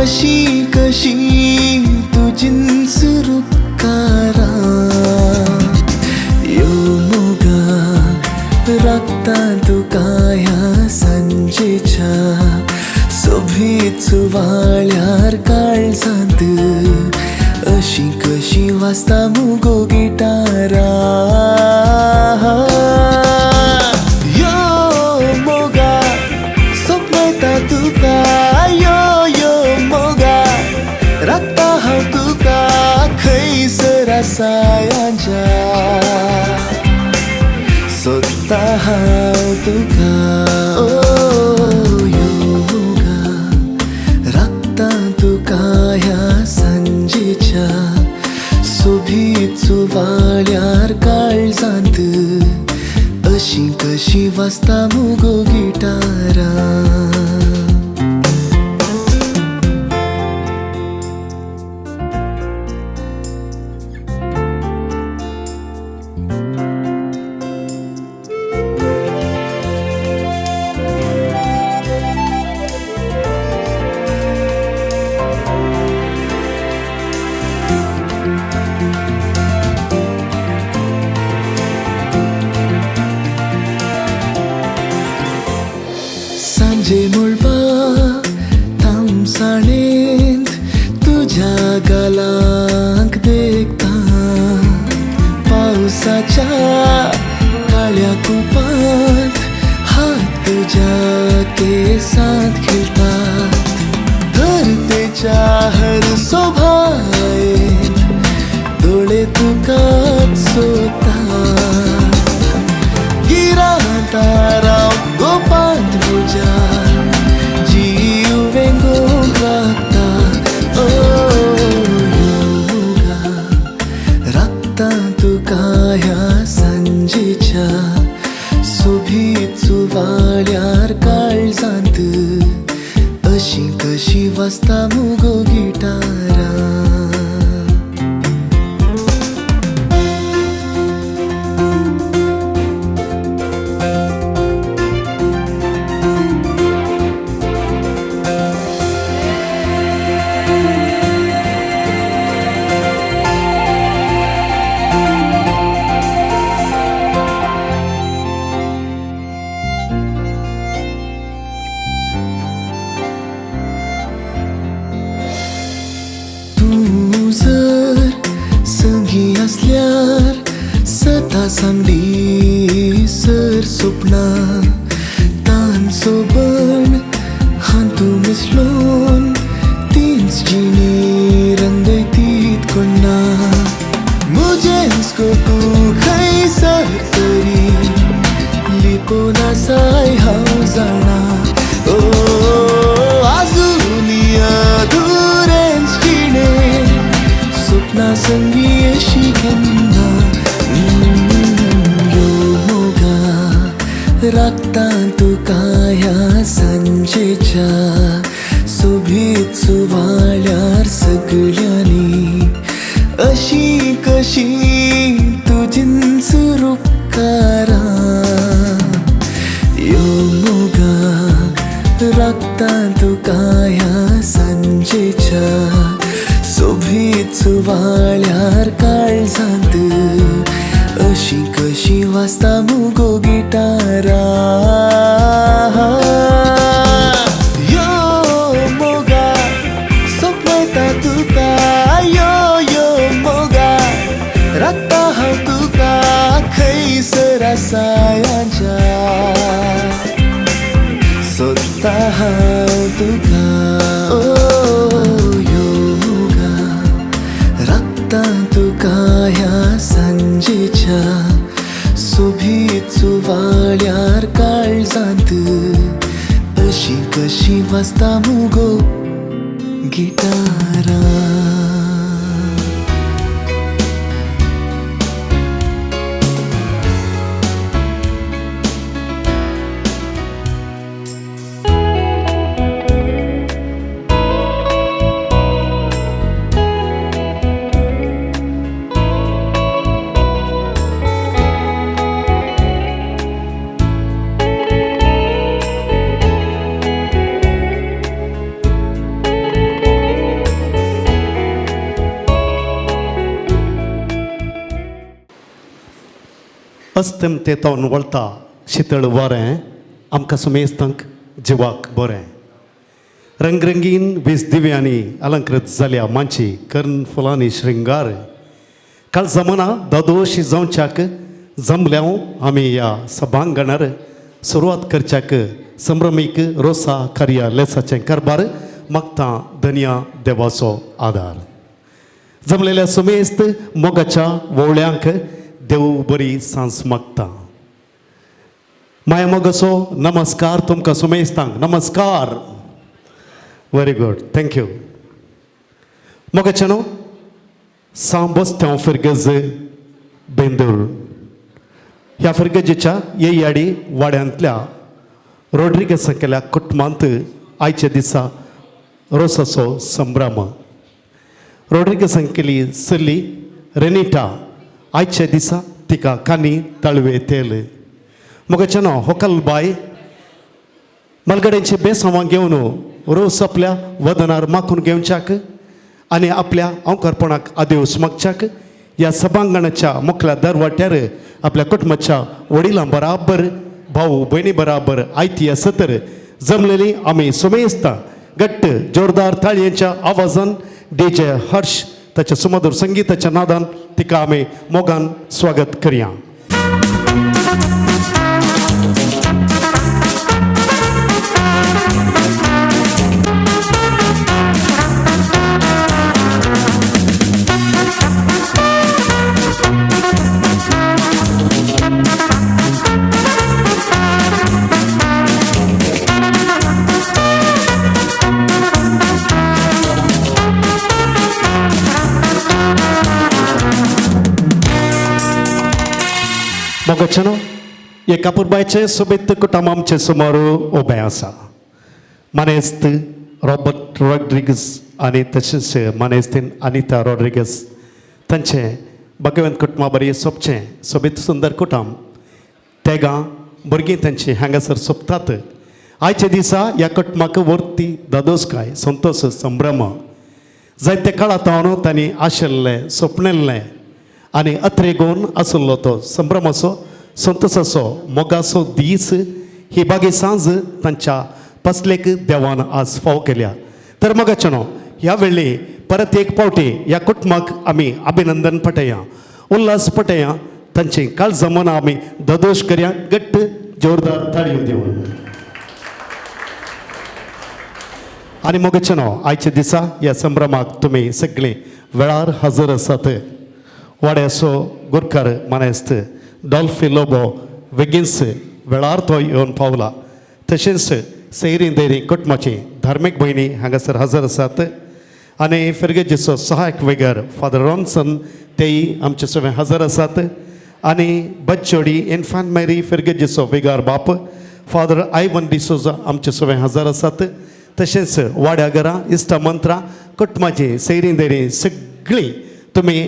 अशी कशी तुझींच रूपकारा यो मोगा राखता तुका ह्या सांजेच्या सोबीत सुवाळ्यार काळजांत अशी कशी वाजता मुगो गिटारा यो मोगा स्वप्नता तुका यो मोगा राखता हांव तुका खंयसर सायांच्या सोदता हांव तुका यो मोगा राखता तुका ह्या सांजेच्या सोबीत सुवाळ्यार काळजांत अशी कशी वाजता मुगो गिटारा सांजे मुळबा तामसाणेंत तुझ्या गालांक देखता पावसाच्या काळ्या कुपांत हात तुझ्या केसांत खेळतात धरतेच्या हर सोभायेंत दोळे तुकाच सोदतात गिरांता राव गोपांत तुझ्या जीव वेंगूंक लागता यो मोगा राखता तुका ह्या सांजेच्या सोबीत सुवाळ्यार काळजांत अशी कशी वाजता मुगो गिटारा संगी असल्यार सता सांगली सर स्वप्ना तान सोबण हांतू मिसळून तीच जिणी रंगयतीत कोणा मुजेंच को तूं खंयसर तरी लिपोन आसाय हांव जाणा आजुनी अधुरेंच जिणें स्वप्ना संगी अशी केन्ना यो मोगा राखता तुका ह्या सांजेच्या सोबीत सुवाळ्यार सगळ्यांनी अशी कशी तुझींच रूपकारा यो मोगा राखता तुका ह्या सांजेच्या सोबीत सुवाळ्यार काळजांत अशी कशी वाजता मुगो गिटारा यो मोगा स्वप्नता तुका यो मोगा राखता हांव तुका खंयसर सायांच्या सोदता हांव तुका तुका ह्या सांजेच्या सोबीत सुवाळ्यार काळजांत अशी कशी वाजता मुगो गिटारा अस्तम ते तावन वळता शितळ वारें आमकां सुमेस्तांक जिवाक बरें रंगरंगीन वीज दिव्यांनी अलंकृत जाल्या मांची कर्ण फुलांनी श्रृंगार काल जमना दादोशी जावच्याक जमल्याव आमी ह्या सभांगणार सुरवात करच्याक संभ्रमीक रोसा कार्या लेसाचें कारभार मागता धन्या देवाचो आदार जमलेल्या सुमेस्त मोगाच्या वोवळ्यांक देव बरी सांस मागता माया मोगसो नमस्कार तुमकां सुमेस्तांक नमस्कार वेरी गुड थँक्यू मोगाचेनो सांबोस्त्याव फिरगज बेंदूर ह्या फिरगजेच्या येयाडी वाड्यांतल्या रोड्रिगेसा केल्या कुटुंबांत आयच्या दिसा रोसाचो संभ्रम रोड्रिगेसान केली सल्ली रेनिटा आयच्या दिसा तिका कानी तळवे तेल मोगाचेनो होकल बाय मलगड्यांचे बेसांवां घेवन रोस आपल्या वदनार माखून घेवच्याक आनी आपल्या अवकारपणाक आदेवस मागच्याक ह्या सभांगणाच्या मुखल्या दरवाट्यार आपल्या कुटुंबाच्या वडिलां बराबर भाऊ भयणी बराबर आयती सतर जमलेली आमी सुमेस्तां घट्ट जोरदार ताळयेच्या आवाजान डीजे हर्ष ताच्या सुमधुर संगीताच्या नादान तिका आमी मोगान स्वागत करया मोगाचेनो हे कापूरबायचे सोबीत कुटुंब आमचे समोर उबें आसा मानेस्त रॉबर्ट रॉड्रिगस आनी तशेंच मानेस्तीन अनिता रॉड्रिगस तांचे भगवंत कुटुंबा बरी सोबचें सोबीत सुंदर कुटुंब तेगा भुरगीं तांची हांगासर सोबतात आयच्या दिसा ह्या कुटुंबाक वर्ती दादोसकाय संतोश संभ्रम जायते काळात हांव तांणी आशिल्लें सोपणिल्लें आनी अत्रेगोन आसलो तो संभ्रमाचो संतोशाचो मोगाचो दीस ही बागी सांज तांच्या पसलेक देवान आज फाव केल्या तर मोगाचेनो ह्या वेळी परत एक फावटी ह्या कुटुंबाक आमी अभिनंदन पटया उल्हास पटया तांची काल जमना आमी दोदोश करया घट्ट जोरदार ताळयो दिवन आनी मोगाचेनो आयच्या दिसा ह्या संभ्रमाक तुमी सगळीं वेळार हजर आसात वाड्याचो गुरकार मानेस्त डॉल्फी लोबो बेगिन्स वेळार तो येवन पावला तशेंच सैरी दैरी कुटुंबाची धार्मीक भयणी हांगासर हजर आसात आनी फिरगेजीचो सहायक वेगर फादर रॉन्सन तेय आमचे सगळे हजर आसात आनी बच्चोडी इन्फांट मेरी फिरगेजीचो वेगार बाप फादर आयवन डिसोजा आमचे सगळे हजर आसात तशेंच वाड्या घरां इश्टा मंत्रा कुटुंबाची सैरी दैरी सगळीं तुमी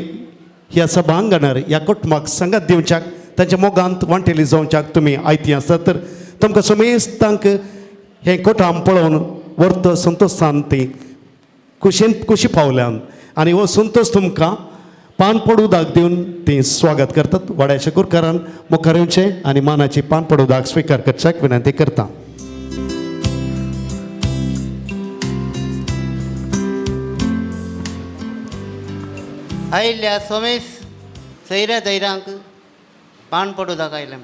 ह्या सभांगणार ह्या कुटुंबाक संगत दिवच्याक तांच्या मोगांत वांटेली जावच्याक तुमी आयती आसतात तर तुमकां सुमेस्तांक हें कुटुंब पळोवन वर्त संतोशान ती खुशी पावल्यान आनी हो संतोश तुमकां पान पडू दाग दिवन ती स्वागत करतात वाड्याच्या कुरकारान मुखार येवचें आनी मानाची पान पडू दाग स्विकार करच्याक विनंती करता आयिल्ल्या सोमेस सैऱ्या दैरांक पान पडू दाखयलें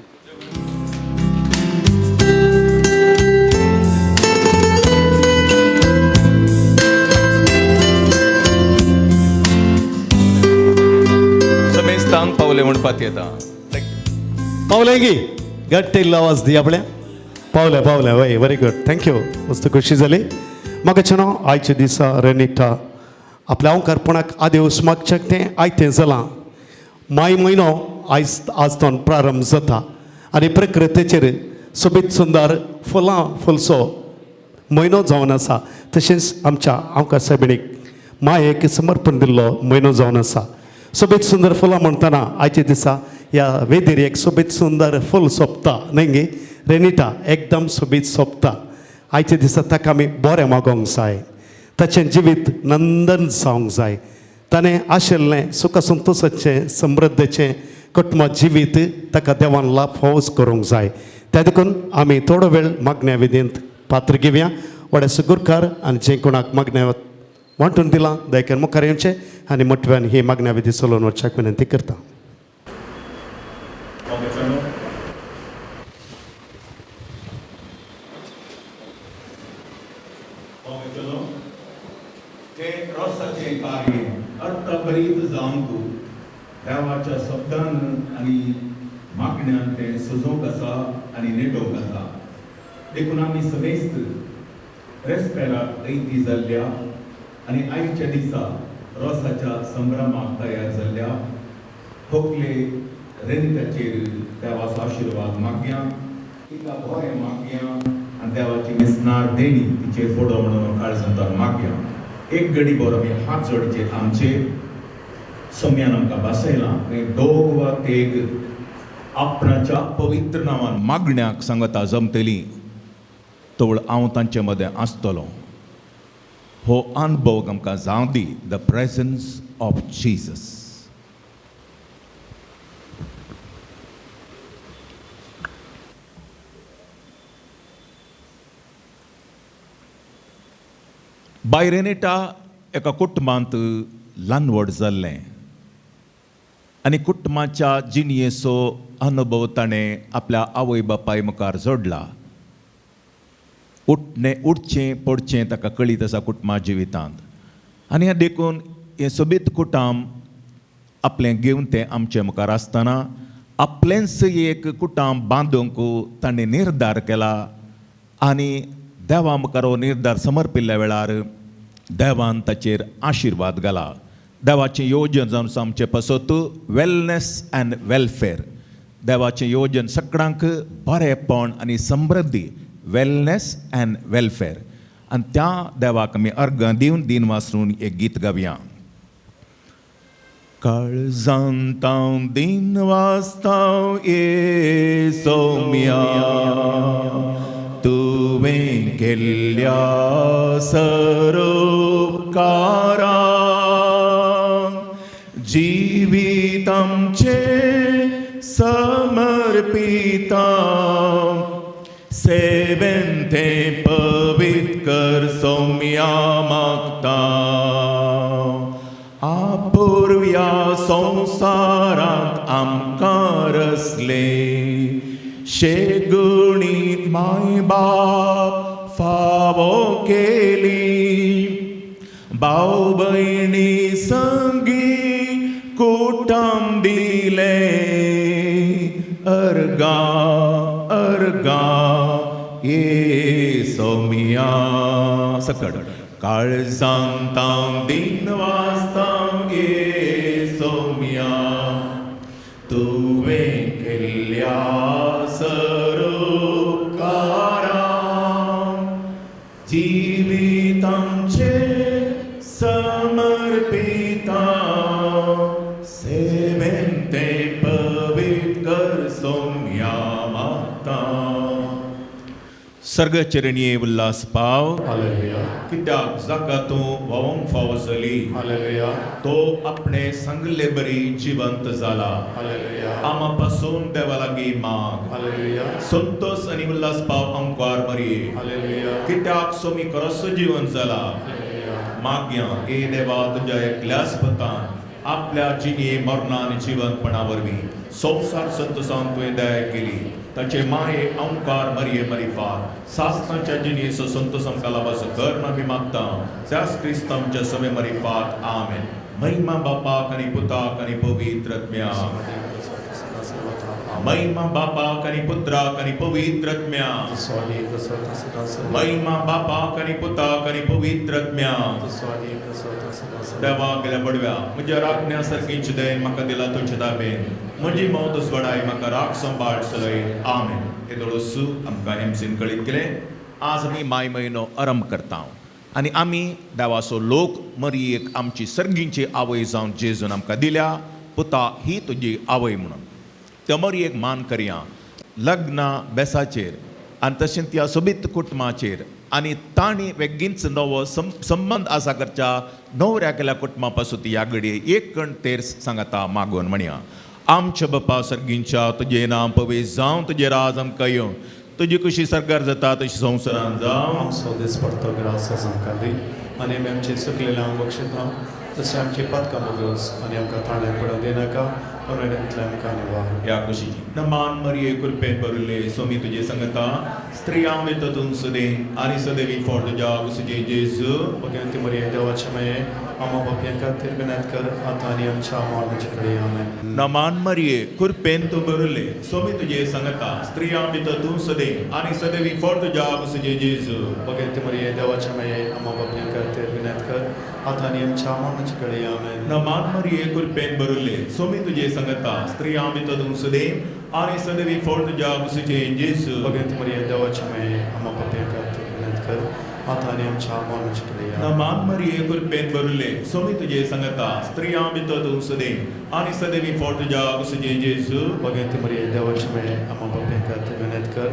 समेस्तांक पावले म्हणपात येता पावले गी घट्ट इल्लो आवाज दी आपल्या पावले पावले वय व्हेरी गुड थँक्यू मस्त खुशी जाली मोगाचेनो आयच्या दिसा रेनिटा आपल्या अवकारपणाक आदेवस मागच्याक तें आयतें जालां माय म्हयनो आज तो प्रारंभ जाता आनी प्रकृतीचेर सोबीत सुंदर फुलां फुलसो म्हयनो जावन आसा तशेंच आमच्या अवकार सायबिणीक मायेक समर्पण दिल्लो म्हयनो जावन आसा सोबीत सुंदर फुलां म्हणटना आयच्या दिसा ह्या वेदीर एक सोबीत सुंदर फूल सोंपता न्हय गे रेनिटा एकदम सोबीत सोंपता आयच्या दिसा ताका आमी बरें मागोंक जाय ताचें जिवीत नंदन जावंक जाय ताणें आशिल्लें सुख संतोशाचें समृद्धेचें कुटुंब जिवीत ताका देवान लाफावस करूंक जाय त्या देखून आमी थोडो वेळ मागण्या विधींत पात्र घेवया वडे सुगुरकार आनी जे कोणाक मागण्या वांटून दिलां दयेन मुखार येवचें आनी मोठव्यान ही मागण्या विधी चलोवन वचपाक विनंती करता. ते रोसाचे कार्य अर्थभरीत जावंक देवाच्या शब्दान आनी मागण्यान तें सजोवंक आसा आनी नेटोवंक आसा. देखून आमी समेस्त रेस्पेराक दैती जाल्ल्या आनी आयच्या दिसा रोसाच्या संभ्रमाक तयार जाल्ल्या खोकले रेनिताचेर देवाचो आशिर्वाद मागया, तिका बरें मागया आनी देवाची मेसनार देणी तिचेर फोडो म्हणून काळजांतान मागया. एक घडी बरो आमी हात जोडचे आमचे सम्यान आमकां बसयलां आनी दोग वा तेग आपणाच्या पवित्र नांवान मागण्याक सांगता जमतली तवळ हांव तांचे मदें आसतलो. हो अनुभव आमकां जावं दी द प्रेझन्स ऑफ जीसस. बायरेनेटा एका कुटुंबांत ल्हान व्हड जाल्लें आनी कुटुंबाच्या जिणयेचो अनुभव ताणें आपल्या आवय बापाय मुखार जोडला. उठचें पडचें ताका कळीत आसा कुटुंबा जिवितांत आनी हें देखून हें सोबीत कुटुंब आपलें घेवन तें आमचे मुखार आसतना आपलेंच एक कुटुंब बांदूंक ताणें निर्धार केला आनी देवा मुखार हो निर्धार समर्पिल्ल्या वेळार देवान ताचेर आशिर्वाद घाला. देवाचें येवजण जावन आमचें पासत वेलनेस अँड वेलफेअर. देवाचें येवजण सगळ्यांक बरेंपण आनी समृद्धी वेलनेस अँड वेलफेअर आनी त्या देवाक आमी अर्घ दिवन दिन वासरून एक गीत गावया. काळजांत हांव दिन वाचतां ये सौम्या तुवें केल्ल्या सरोपकारांक जिवीत आमचें समर्पिता सेवेन तें पवित्र कर सौम्या मागता. आपुर्व्या संवसारांत आमकां रसले शेगुणी माय बाप फावो केली भाव भयणी संगी कुटुंब दिले अर्गा अर्गा ये सौम्या सकट काळजांत हांव दिन वाचतां ये सौम्या तुवें केल्ल्या सरोपकारांक जिवीत आमचें समर्पिता सेवेन तें पवित्र कर सौम्या मागता. सर्गचरणीये उल्हास पाव कित्याक जाका तूं व्हावंक फाव जाली तो आपणे सांगले बरी जिवंत जाला. आमा पासून देवा लागीं माग संतोष आनी उल्हास पाव आमकां मरये कित्याक सोमी खरोच जिवन जाला. मागया ए देवा तुज्या एकल्याच पतान आपल्या जिणे मरणान जिवंतपणा वरवीं संवसार संतोशान तुवें दया केली. ताचे माये ओंकार मरिये मरिफात सासनाच्या जिणेचो संतोष आमकां लाभास कर आमी मागता त्याच क्रिस्तांच्या सवे मरिफात आमेन. महिमा बापाक आनी पुताक आनी पवित्र आत्म्याक महिमा बापाक आनी पुत्राक आनी पवित्र आत्म्याक महिमा बापाक आनी पुताक आनी पवित्र आत्म्याक. देवा गेल्या पडव्या म्हज्या राखण्या सारकींच दयेन म्हाका दिला तुज्या ताबेन म्हजी मौत वडाय म्हाका राख संभाळ चलय आमेन. हे दोळसू आमकां एमसीन कळीत केलें. आज आमी माय म्हयनो आरंभ करता आनी आमी देवाचो लोक मरियेक आमची सर्गींची आवय जावन जेजून आमकां दिल्या. पुता ही तुजी आवय म्हणून त्या मरियेक मान करया लग्ना बेसाचेर आनी तशेंच त्या सोबीत कुटुंबाचेर आनी तांणी वेगळींच नवो संबंद आसा करच्या न्हवऱ्या केल्या कुटुंबा पासून ह्या घडये एक कण तेर सांगता मागोवन म्हणया. आमच्या बापा सर्गींच्या तुझे नाम पवित्र जावं तुझे राज आमकां येवं तुजी कशी सरकार जाता तशी संवसारान जावं आमचो दीस पडतो ग्रास आमकां दी आनी आमी आमची चुकलेल्यांक बक्षिता तशें आमची पातकां मोगोस आनी आमकां थाण्यात पडोवं दिनाका परमेंतल्यान आमकां निवार या कुशीची नमान मरिये कृपेन भरिल्ले सोमी तुजे संगता स्त्रियां भितर सुदेन आनी सदैवी फळ तुज्या उसूचे जेजू भगवंती मरिये देवाचे माये आमा बापयां खातीर विनंती कर आतां आनी आमच्या मरणाचे कडेन आमेन नमान मरिये कृपेन तूं भरिल्ले सोमी तुजे संगता स्त्रियां भितर सुदेन आनी सदैवी फळ तुज्या उसूचे जेजू भगवंती मरिये देवाचे माये आमा बापयां खातीर विनंती कर आतां आनी आमच्या मरणाचे कडेन आमेन नमान मरिये कृपेन भरिल्ले सोमी तुजे संगता स्त्रियां भितर सुदेन आनी सदैवी फळ तुज्या उसूचे जेजू भगवंती मरिये देवाचे माये आमा बापयां खातीर विनंती कर आतां आनी आमच्या मरणाचे कडेन आमेन नमान मरिये कृपेन भरिल्ले सोमी तुजे संगता स्त्रियां भितर सुदेन आनी सदैवी फळ तुज्या उसूचे जेजू भगवंती मरिये देवाचे माये आमा बापयां खातीर विनंती कर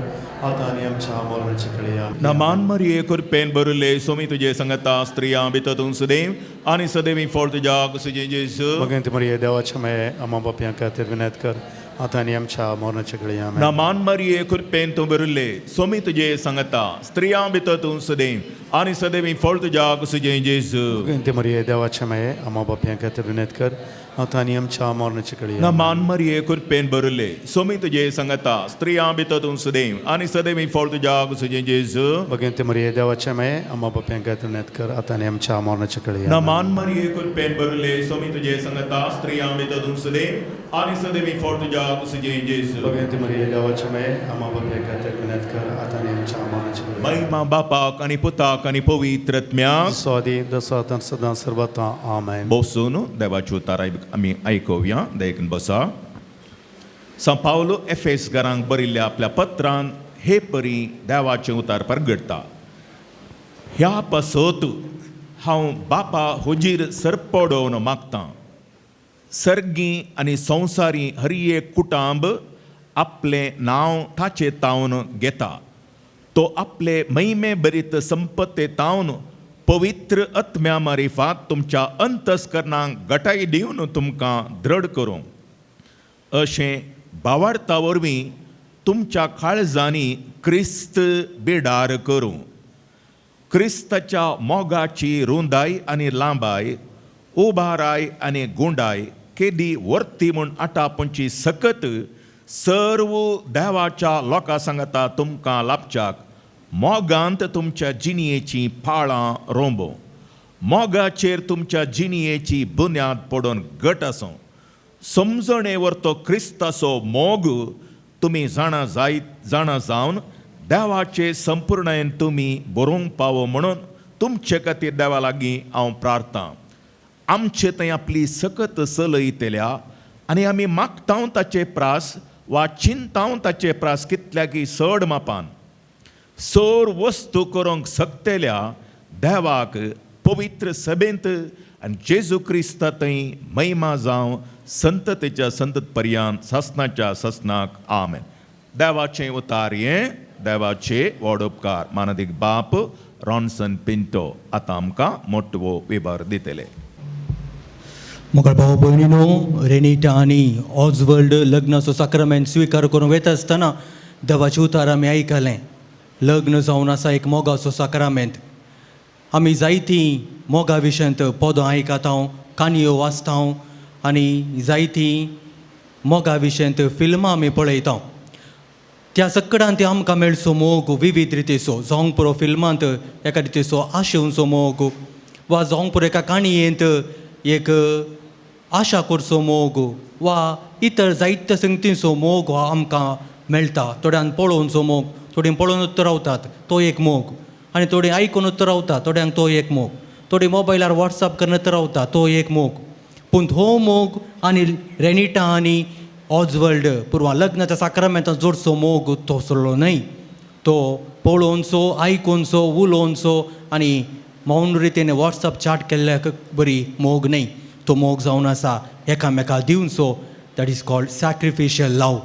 आतां आनी आमच्या मरणाचे कडेन आमेन नमान मरिये कृपेन भरिल्ले सोमी तुजे संगता स्त्रियां भितर सुदेन आनी सदैवी फळ तुज्या उसूचे जेजू भगवंती मरिये देवाचे माये आमा बापयां खातीर विनंती कर आतां आनी आमच्या मरणाचे कडेन आमेन नमान मरिये कृपेन तूं भरिल्ले सोमी तुजे संगता स्त्रियां भितर सुदेन आनी सदैवी फळ तुज्या उसूचे जेजू भगवंती मरिये देवाचे माये आमा बापयां खातीर विनंती कर आतां आनी आमच्या मरणाचे कडेन नमान मरिये कृपेन भरिल्ले सोमी तुजे संगता स्त्रियां भितर सुदेन आनी सदैवी फळ तुज्या उसूचे जेजू भगवंती मरिये देवाचे माये आमा बापयां खातीर विनंती कर आतां आनी आमच्या मरणाचे कडेन नमान मरिये कृपेन भरिल्ले सोमी तुजे संगता स्त्रियां भितर सुदेन आनी सदैवी फळ तुज्या उसूचे जेजू भगवंती मरिये देवाचे माये आमा बापयां खातीर विनंती कर आतां आनी आमच्या मरणाचे कडेन महिमा बापाक आनी पुताक आनी पवित्र आत्म्याक स्वादी दसात सदां सर्वता आमेन बसून देवाची उतार आमी आयकुया देखून बसा सा पावलो एफेस घरांक बरिल्ल्या आपल्या पत्रांत हे परी देवाचें उतार परगडटा ह्या पासत हांव बापा हुजीर सरपडोवन मागतां सर्गी आनी संवसारी हर एक कुटुंब आपलें नांव ताचे तावन घेता तो आपले महिमे भरीत संपत्ते तावन पवित्र आत्म्या मारिफात तुमच्या अंतस्करणांक घटाय दिवन तुमकां दृढ करूं अशें भावार्था वरवीं तुमच्या काळजांनी क्रिस्त बिडार करूं क्रिस्ताच्या मोगाची रुंदाय आनी लांबाय उबाराय आनी गुंडाय केदी वर्ती म्हूण आटापणची सकत सर्व देवाच्या लोकां सांगता तुमकां लाभच्याक मोगांत तुमच्या जिणयेची पाळां रोंबो मोगाचेर तुमच्या जिणयेची बुन्याद पडोवन घट आसूं समजणे व्हरतो क्रिस्ताचो मोग तुमी जाणा जावन देवाचे संपूर्णयेन तुमी बरोवंक पावो म्हणून तुमचे खातीर देवा लागीं हांव प्रार्थना आमचे थंय आपली सकत चलयतल्या आनी आमी मागतां ताचे प्रास वा चिंतां ताचे प्रास कितल्या की चड मापान सर वस्तू करूंक शकतेल्या देवाक पवित्र सभेंत आनी जेजू क्रिस्ता थंय महिमा जावं संततेच्या संतत पर्यंत ससनाच्या ससनाक आमेन देवाचें उतार हें देवाचे व्हड उपकार मानदीक बाप रॉन्सन पिंटो आतां आमकां मोठवो विभार दितले मोगळ भाव भयणीनो रेनिटा आनी ऑजवर्ल्ड लग्नाचो साक्रामेंट स्विकार करूंक वता आसतना देवाचें उतार आमी आयकलें लग्न जावन आसा एक मोगाचो साक्रामेंट आमी जायतीं मोगा विशयांत पदां आयकता काणयो वाचता आनी जायतीं मोगा विशयांत फिल्मां आमी पळयता त्या सकडांत आमकां मेळचो मोग विविध रितीचो जावंक पुरो फिल्मांत एका रितीचो आशेवचो मोग वा जावंक पुरो एका काणयेंत एक आशा करचो मोग वा इतर जायत्या संगतींचो मोग हो आमकां मेळटा थोड्यांक पळोवनचो मोग थोडीं पळोवनूच रावतात तो एक मोग आनी थोडीं आयकूनच रावता थोड्यांक तो एक मोग थोडीं मोबायलार वॉट्सॅप करनत रावता तो एक मोग पूण हो मोग आनी रेनिटा आनी ऑजवर्ल्ड पुरवां लग्नाच्या साक्रामेंतांत जोडचो मोग तसलो न्हय तो पळोवनचो आयकूनचो उलोवनचो आनी मौन रितीन वॉट्सॅप चॅट केल्ल्याक बरी मोग न्हय तो मोग जावन आसा एकामेकाक दिवचो दॅट इज कॉल्ड सॅक्रिफिशियल लव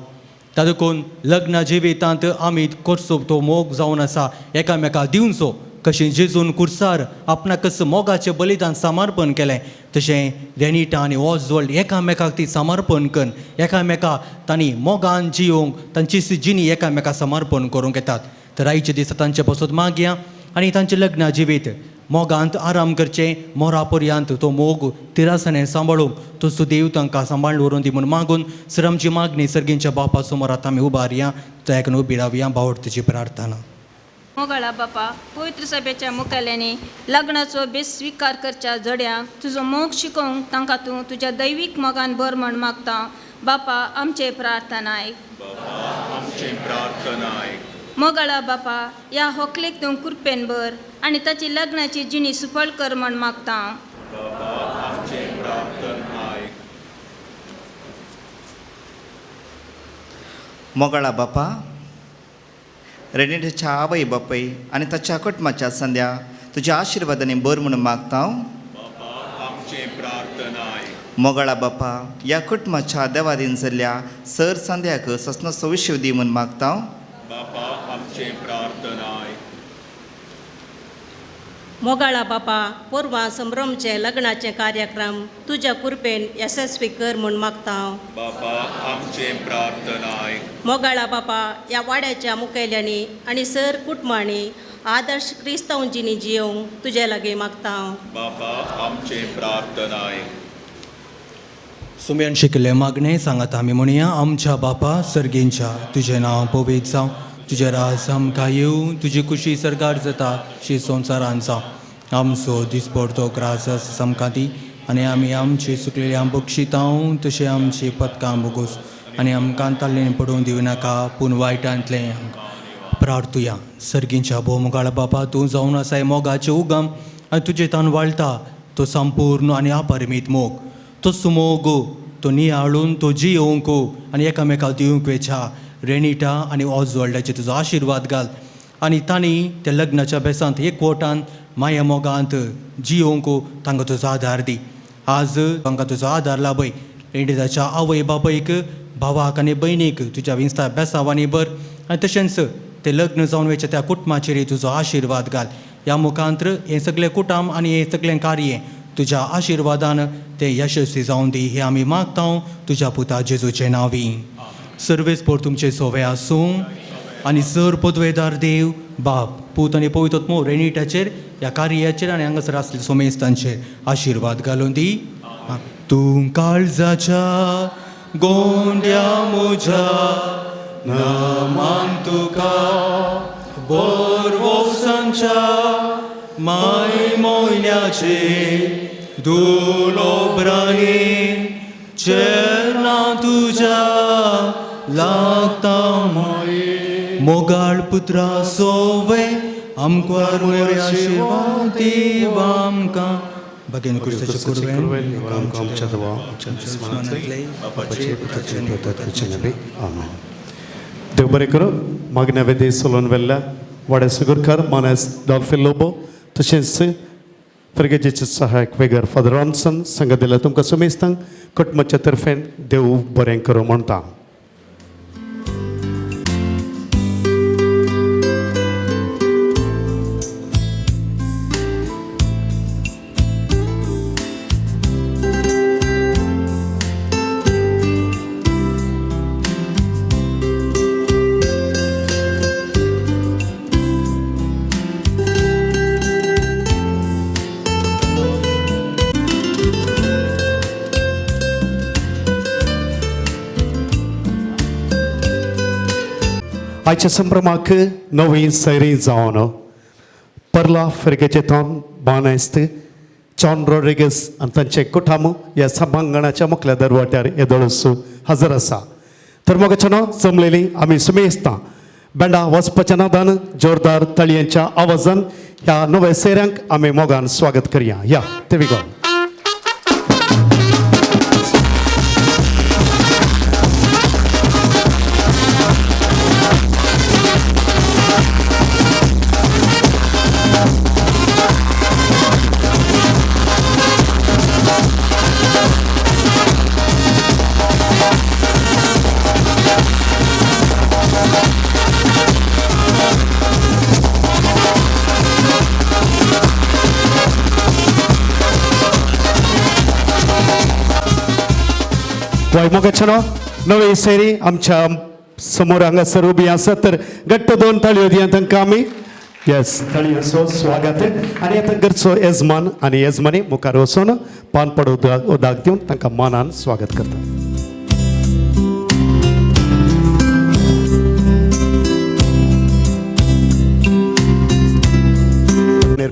तातूंत लग्न जिवितांत आमी करचो तो मोग जावन आसा एकामेकाक दिवचो कशें जेजून कुर्सार आपणाक कसं मोगाचें बलिदान समर्पण केलें तशें रेनिटा आनी ऑजवर्ल्ड एकामेकाक ती समर्पण करून एकामेकाक तांणी मोगान जियोंक तांची जिणी एकामेकाक समर्पण करूंक येतात. तर आयचे दीस तांचे पासून मागया आनी तांचें लग्न जिवीत मोगांत आराम करचें मोरा पर्यंत तो मोग तिरासने सांबाळूंक तो सुदैव तांकां सांबाळून व्हरून दी म्हूण मागून सर आमची मागणी सर्गींच्या बापा समोर आतां आमी उबारया तो एक उबी रावया बावडतेची प्रार्थना. मोगळा बापा पवित्र सभेच्या मुखाल्यानी लग्नाचो बेस स्वीकार करच्या जोड्यांक तुजो मोग शिकोवंक तांकां तूं तुज्या दैवीक मोगान भर म्हण मागता. बापा आमचे प्रार्थना आयक. मोगळा बापा ह्या होकलेक तूं कृपेन भर आनी ताची लग्नाची जिणी सुफळ कर म्हण मागता. मोगळा बापा रेनिटाच्या आवय बापय आनी ताच्या कुटुंबाच्या संध्या तुज्या आशिर्वादाने बर म्हणून मागता हांव. मोगळा बापा ह्या कुटुंबाच्या देवादीन जाल्ल्या सर संध्याक सस्न सविश्य दी म्हणून मागता हांव. मोगाळा बापा पोरवां संभ्रमचे लग्नाचे कार्यक्रम तुज्या कृपेन यशस्वी कर म्हूण मागता हांव. मोगाळा बापा ह्या वाड्याच्या मुखेल्यांनी आनी सर कुटुंबांनी आदर्श क्रिस्तांवजींनी जियोवंक तुजे लागीं मागता हांव. सुम्यान शिकले मागणे सांगात आमी म्हणया आमच्या बापा सर्गींच्या तुजें नांव पवित्र जावं तुजें राज आमकां येवं तुजी खुशी सरगार जाता शी संवसारान जावं आमचो दिसपडतो ग्रास आमकां दी आनी आमी आमची सुकलेल्या बक्षितांव तशें आमची पदकां बोगूस आनी आमकां ताल्लें पडोवन दिवं नाका पूण वायटांतलें प्रार्थुया. सर्गींच्या भोवमुगाळ बापा तूं जावन आसाय मोगाचें उगम आनी तुजें तान वाळटा तो संपूर्ण आनी अपरिमीत मोग तो सुमोग तो नियाळून तो जियोवंक आनी एकामेकाक दिवंक वेचा रेनिटा आनी ऑजवर्ल्डाचे तुजो आशिर्वाद घाल आनी तांणी त्या लग्नाच्या बेसांत एकवटान माया मोगांत जियोवंक तांकां तुजो आदार दी. आज तांकां तुजो आदार लाभय रेनिटाच्या आवय बापयक भावाक आनी भयणीक तुज्या विस्ता बेसांवांनी बर आनी तशेंच तें लग्न जावन वेच्या त्या कुटुंबाचेर तुजो आशिर्वाद घाल. ह्या मुखांत्र हें सगळें कुटुंब आनी हें सगळें कार्य तुज्या आशिर्वादान ते यशस्वी जावन दी हे आमी मागता तुज्या पुता जेजूचे नांवी. सर्वेस पोर तुमचे सोवे आसूं आनी सर पदवेदार देव बाप पूत आनी पवित्र रेनिटाचेर ह्या कार्याचेर आनी हांगासर आसले सोमेस्तांचेर आशिर्वाद घालून दी. तूं काळजाच्या गोंड्या म्हज्या नामान तुका बोरवोसांच्या माय मोयल्याचे दुलोब्रायेन चरणा तुज्या लागता मोगाळ पुत्रा सोवे आमकां आशिर्वाद देव आमकां भगेन क्रिस्ताचे कुरवेन आमच्या देवा आमच्या जिस्मांतले बापाचे पुताचे पुताचे नबी आमेन. देव बरें करूं. मागण्या वेदे सोलोन वेल्ल्या वाड्या सुगुरकार मानेस डॉल्फिन लोबो तशेंच फ्रिगेजेचे सहायक वेगर फादर रॉन्सन संघ दिला तुमकां सुमेस्तांक कुटुंबाच्या तर्फेन देव बरें करूं म्हणटा. आयच्या संभ्रमाक नवी सैरी जावन पर्ला फ्रिगेजेथॉन बानेस्त जॉन रॉड्रिगस आनी तांचे कुटुंब ह्या सभांगणाच्या मुखल्या दरवाट्यार येदोळस हजर आसा. तर मोगाच्यान जमलेली आमी सुमेस्तां बेंडा वचपाच्या नादान जोरदार तळयांच्या आवाजान ह्या नव्या सैऱ्यांक आमी मोगान स्वागत करया. या ते विगो. बॉय मोगेचनो नवी सेरी आमच्या समोर हांगासर उबी आसा तर घट्ट 2 ताळयो दिया तांकां आमी येस ताळयांचो स्वागत आनी आतां घरचो येजमान आनी येजमानी मुखार वचून पान पड उदक दिवन तांकां मानान स्वागत करता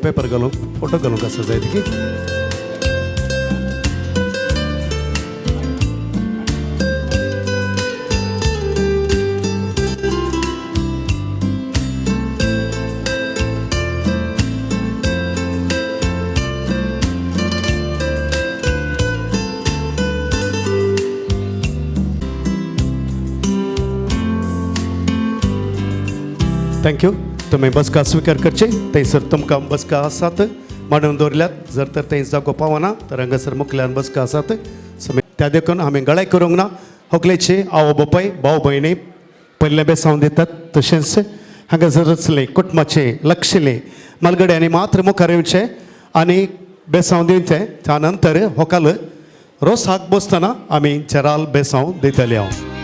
पेपर घालूंक फोटो घालूंक आसा जाय देखी थँक्यू तुम्ही बसका स्वीकार करचे थंयसर तुमकां बसका आसात मांडून दवरल्यात जर तर थंय जागो पावना तर हांगासर मुखल्यान बसका आसात सो त्या देखून आमी गळाय करूंक ना होकलेचे आवय बापाय भाव भयणी पयले बेसांव दितात तशेंच हांगासर असले कुटुंबाचे लक्षले मालगड्यांनी मात्र मुखार येवचे आनी बेसांव दिवचे त्या नंतर होकाल रोसाक बसतना आमी चेराल बेसांव दितले हांव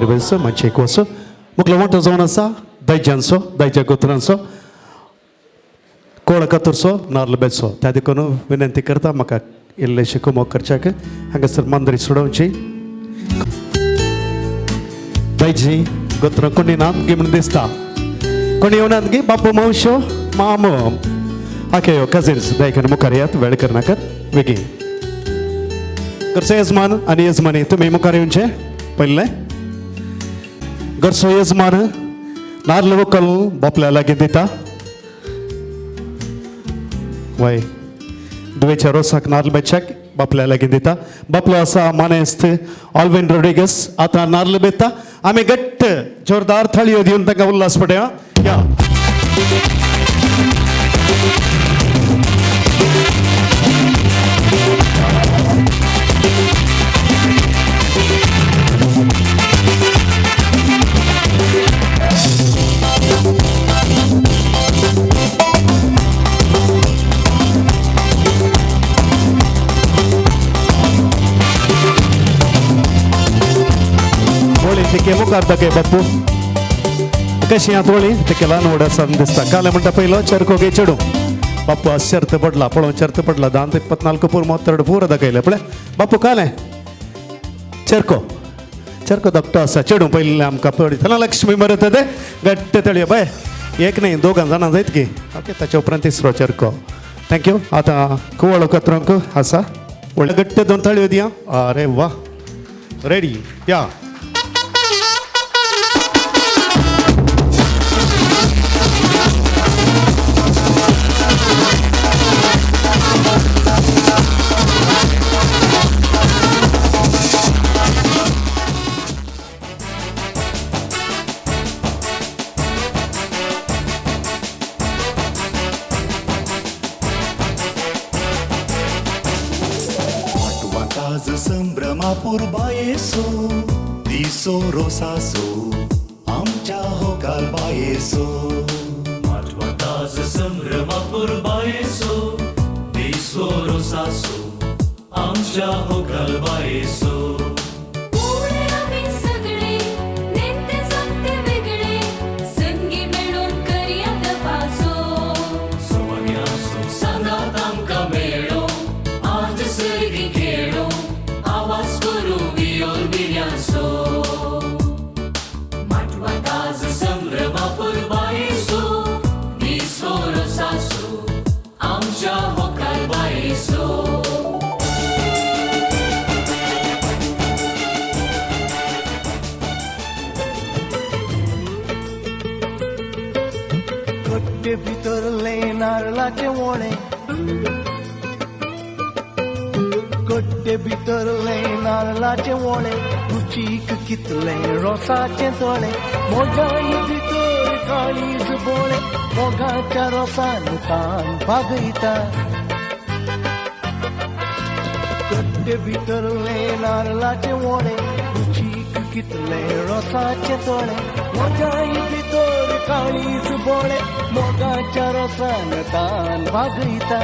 निर्वहिसो मंच एक वसो मुकलो मोठो जावन आसा दैज्यांचो दैज्या गोत्रांचो कोळ कतुरसो नार्ल बेसो त्या देखून विनंती करता म्हाका इल्लेशे कुमोग करच्याक हांगासर मांद्री सोडोवची दैजी गोत्र कोणी नात गी म्हण दिसता कोणी येवनात गी बापू मावश्यो मामो ओके कजिन्स दयकन मुखार येयात वेळ करनाकात बेगीन घरचो यजमान आनी यजमानी तुमी मुखार येवचे पयले घरचो यजमान नाल्ल व्हंकल बापल्या लागीं दिता वय दुवेच्या रोसाक नाल्ल बेच्याक बापल्या लागीं दिता बापलो आसा मानेस्त ऑल्विन रोड्रिगस आतां नाल्ल बेता आमी घट्ट जोरदार थाळयो दिवन तांकां उल्हास पटया या ते मुखार दाखय बापू कशी आत वळी ते केला नवड्या सन दिसता काले म्हणटा पयलो चरको गे चेडू बापू आज शर्त पडला पळोवन शर्त पडला 10 ते 24 पूर 32 पूर दाखयले पळय बापू काले चरको चरको धाकटो आसा चेडू पयले आमकां पळय धनलक्ष्मी मरत ते घट्ट तळयो बाय एक न्ही दोगां जाणां जायत की ओके ताच्या उपरांत तिसरो चरको थँक्यू आतां कुवळो कत्रोंक आसा व्हडले घट्ट दोन तळयो दिया अरे वा रेडी या संभ्रमापूर बायेसो दिसो रोसासो आमच्या होकाल बायेसो माटवाताज संभ्रमापूर बायेसो दिसो रोसासो आमच्या होकाल बायेसो भितरले नारळाचे वोळे कट्टे भितरले नारळाचे वोळे रुचीक कितले रोसाचे तोळे मोगाई भितर काळीज बोळे मोगाच्या रोसान तान भागयता कट्टे भितरले नारळाचे वोळे रुचीक कितले रोसाचे तोळे मोगाई भितर काळीज बोळे मोगाच्या रोसान तान भागयता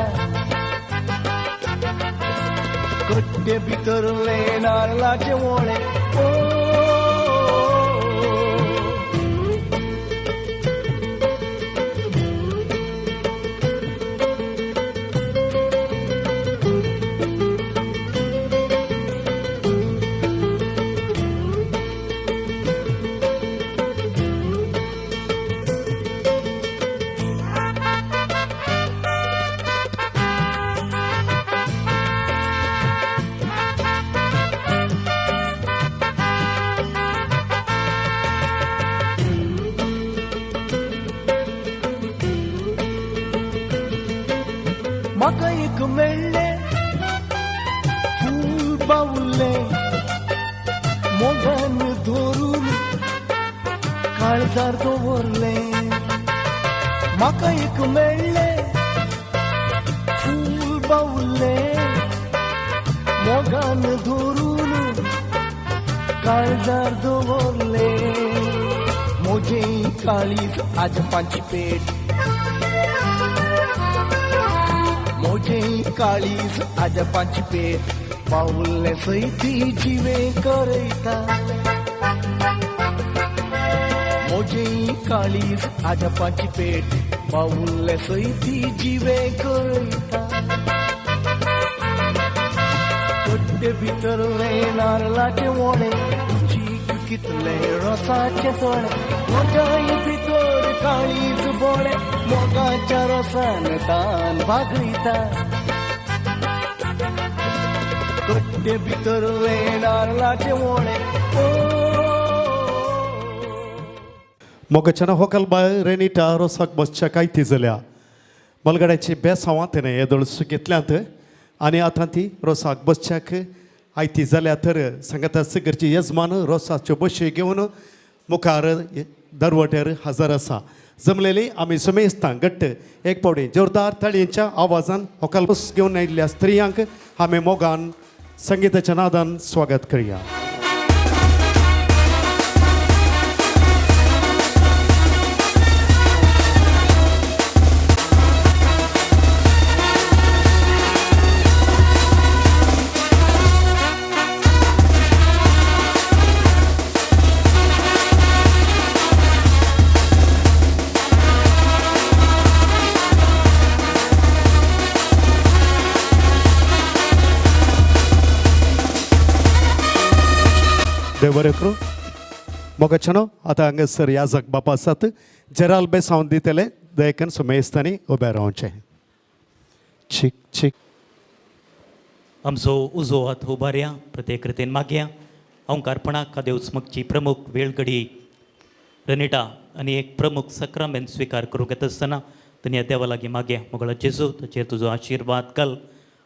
कट्टे भितरले नारळाचे वोळे म्हाका एक मेळ्ळे फूल बावुल्ले मोगान धरून काळजार दवरले म्हाका एक मेळ्ळे फूल बावुल्ले मोगान धरून काळजार दवरले म्हजे काळीज आज पांची पेट मोजे काळीज आजपाची पेट पाऊलने सैती जिवे करयता मोजे काळीज आजपाची पेट पाऊल सैती जिवे गळता कट्टे भितरले नारळाचे वणे कितले रसाचे तोडे मोजाई भितर काळीज बोळे मोगाच्या रसान तान भागयता कट्टे भितरले नारळाचे वणे मोगचना होकल बाय रेनिटा रोसाक बसच्या काय ती जाल्या मलगड्याची बेसांवां तेणें येदोळ घेतल्यांत आनी आतां ती रोसाक बसच्याक आयती जाल्या तर सांगाता घरची यजमान रोसाच्यो बशी घेवन मुखार दरवटेर हजर आसा जमलेली आमी समेस्तां घट्ट एक पावटी जोरदार ताळयेच्या आवाजान होकल बस घेवन आयिल्ल्या स्त्रियांक आमी मोगान संगीताच्या नादान स्वागत करया. देव बरें करूं. मोगाचनो आतां हांगासर याजक बापा आसात जेराल बेसांव दितले दयेकन सुमेस्तांनी उबें रावचें. चीक चीक आमचो उजो हात उबारया प्रत्येक रितीन मागया ओंकारपणाक कादेवच मगची प्रमुख वेळ घडी रनिटा आनी एक प्रमुख सक्रामेंत स्विकार करूंक येता आसतना ताणी ह्या देवा लागीं मागया मोगळा जेजू ताचेर तुजो आशिर्वाद घाल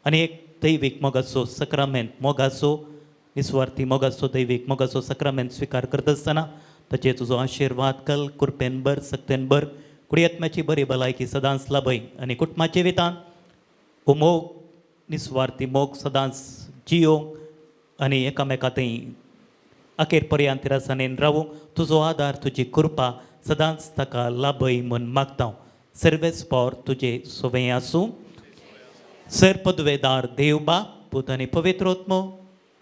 आनी एक दैवीक मोगाचो सक्रामेंत मोगाचो निस्वार्थी मोगाचो दैवीक मोगाचो सक्रामेंत स्विकार करता आसतना ताचेर तुजो आशिर्वाद घाल कृपेन बर सक्तेन बर कुडियत्म्याची बरी भलायकी सदांच लाभय आनी कुटुंबाचे वितान हो मोग निस्वार्थी मोग सदांच जियोंक आनी एकामेका थंय अखेर पर्यंत रासानेन रावूंक तुजो आदार तुजी कृपा सदांच ताका लाभय म्हूण मागता. सर्वेस पॉर तुजे सोबे आसूं सर पदवेदार देव बाप पूत आनी पवित्रोत्मो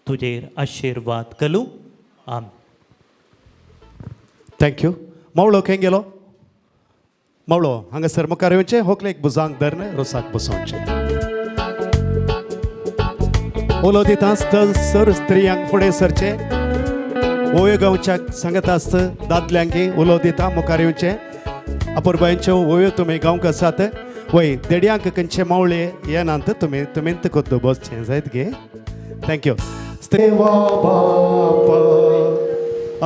तुजेर आशिर्वाद घालूं. आम थँक्यू. मावळो खंय गेलो? मावळो हांगासर मुखार येवचें होकलेक बुजांक धरन रोसाक बसोवचें. उलो दिता आसता सर स्त्रियांक फुडें सरचें. ओयो गांवच्याक सांगता आसता दादल्यांकी उलो दिता मुखार येवचें. अपुरबायंच्यो ओयो तुमी गांवक आसात वय देड्यांक खंयचे मावळे येनात तुमींत कोद्दो बसचें जायत गे. थँक्यू. देवा बापा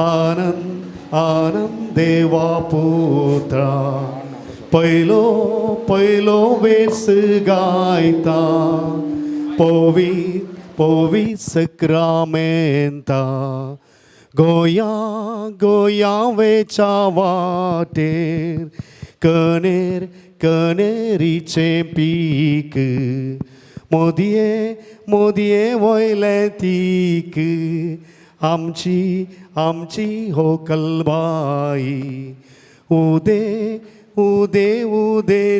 आनंद आनंद देवा पुत्रा पयलो पयलो वेस गायता पोवी सक्रामेंता गोया गोया वेच्या वाटेर कनेरीचे पीक मोदये वयले तीक आमची होकलबाई उदे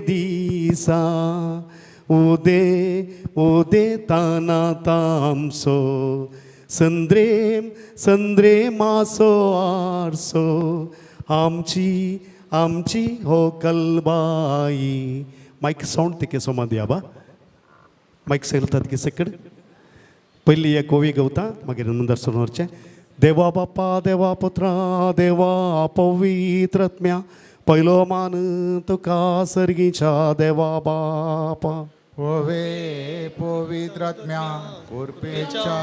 दिसा उदे ताना तामसो संद्रेम आसो आरसो आमची होकलबाई. मायक साऊंड तिके सोमा दिया बा मायक सेलतात की सकड. पयली एक ओवी गवता मागीर नंतर सोनोरचें. देवा बापा देवा पुत्रा देवा पवित्रात्म्या पयलो मान तुका सर्गीच्या देवा बापा. होवे पवित्रात्म्या कुरपेच्या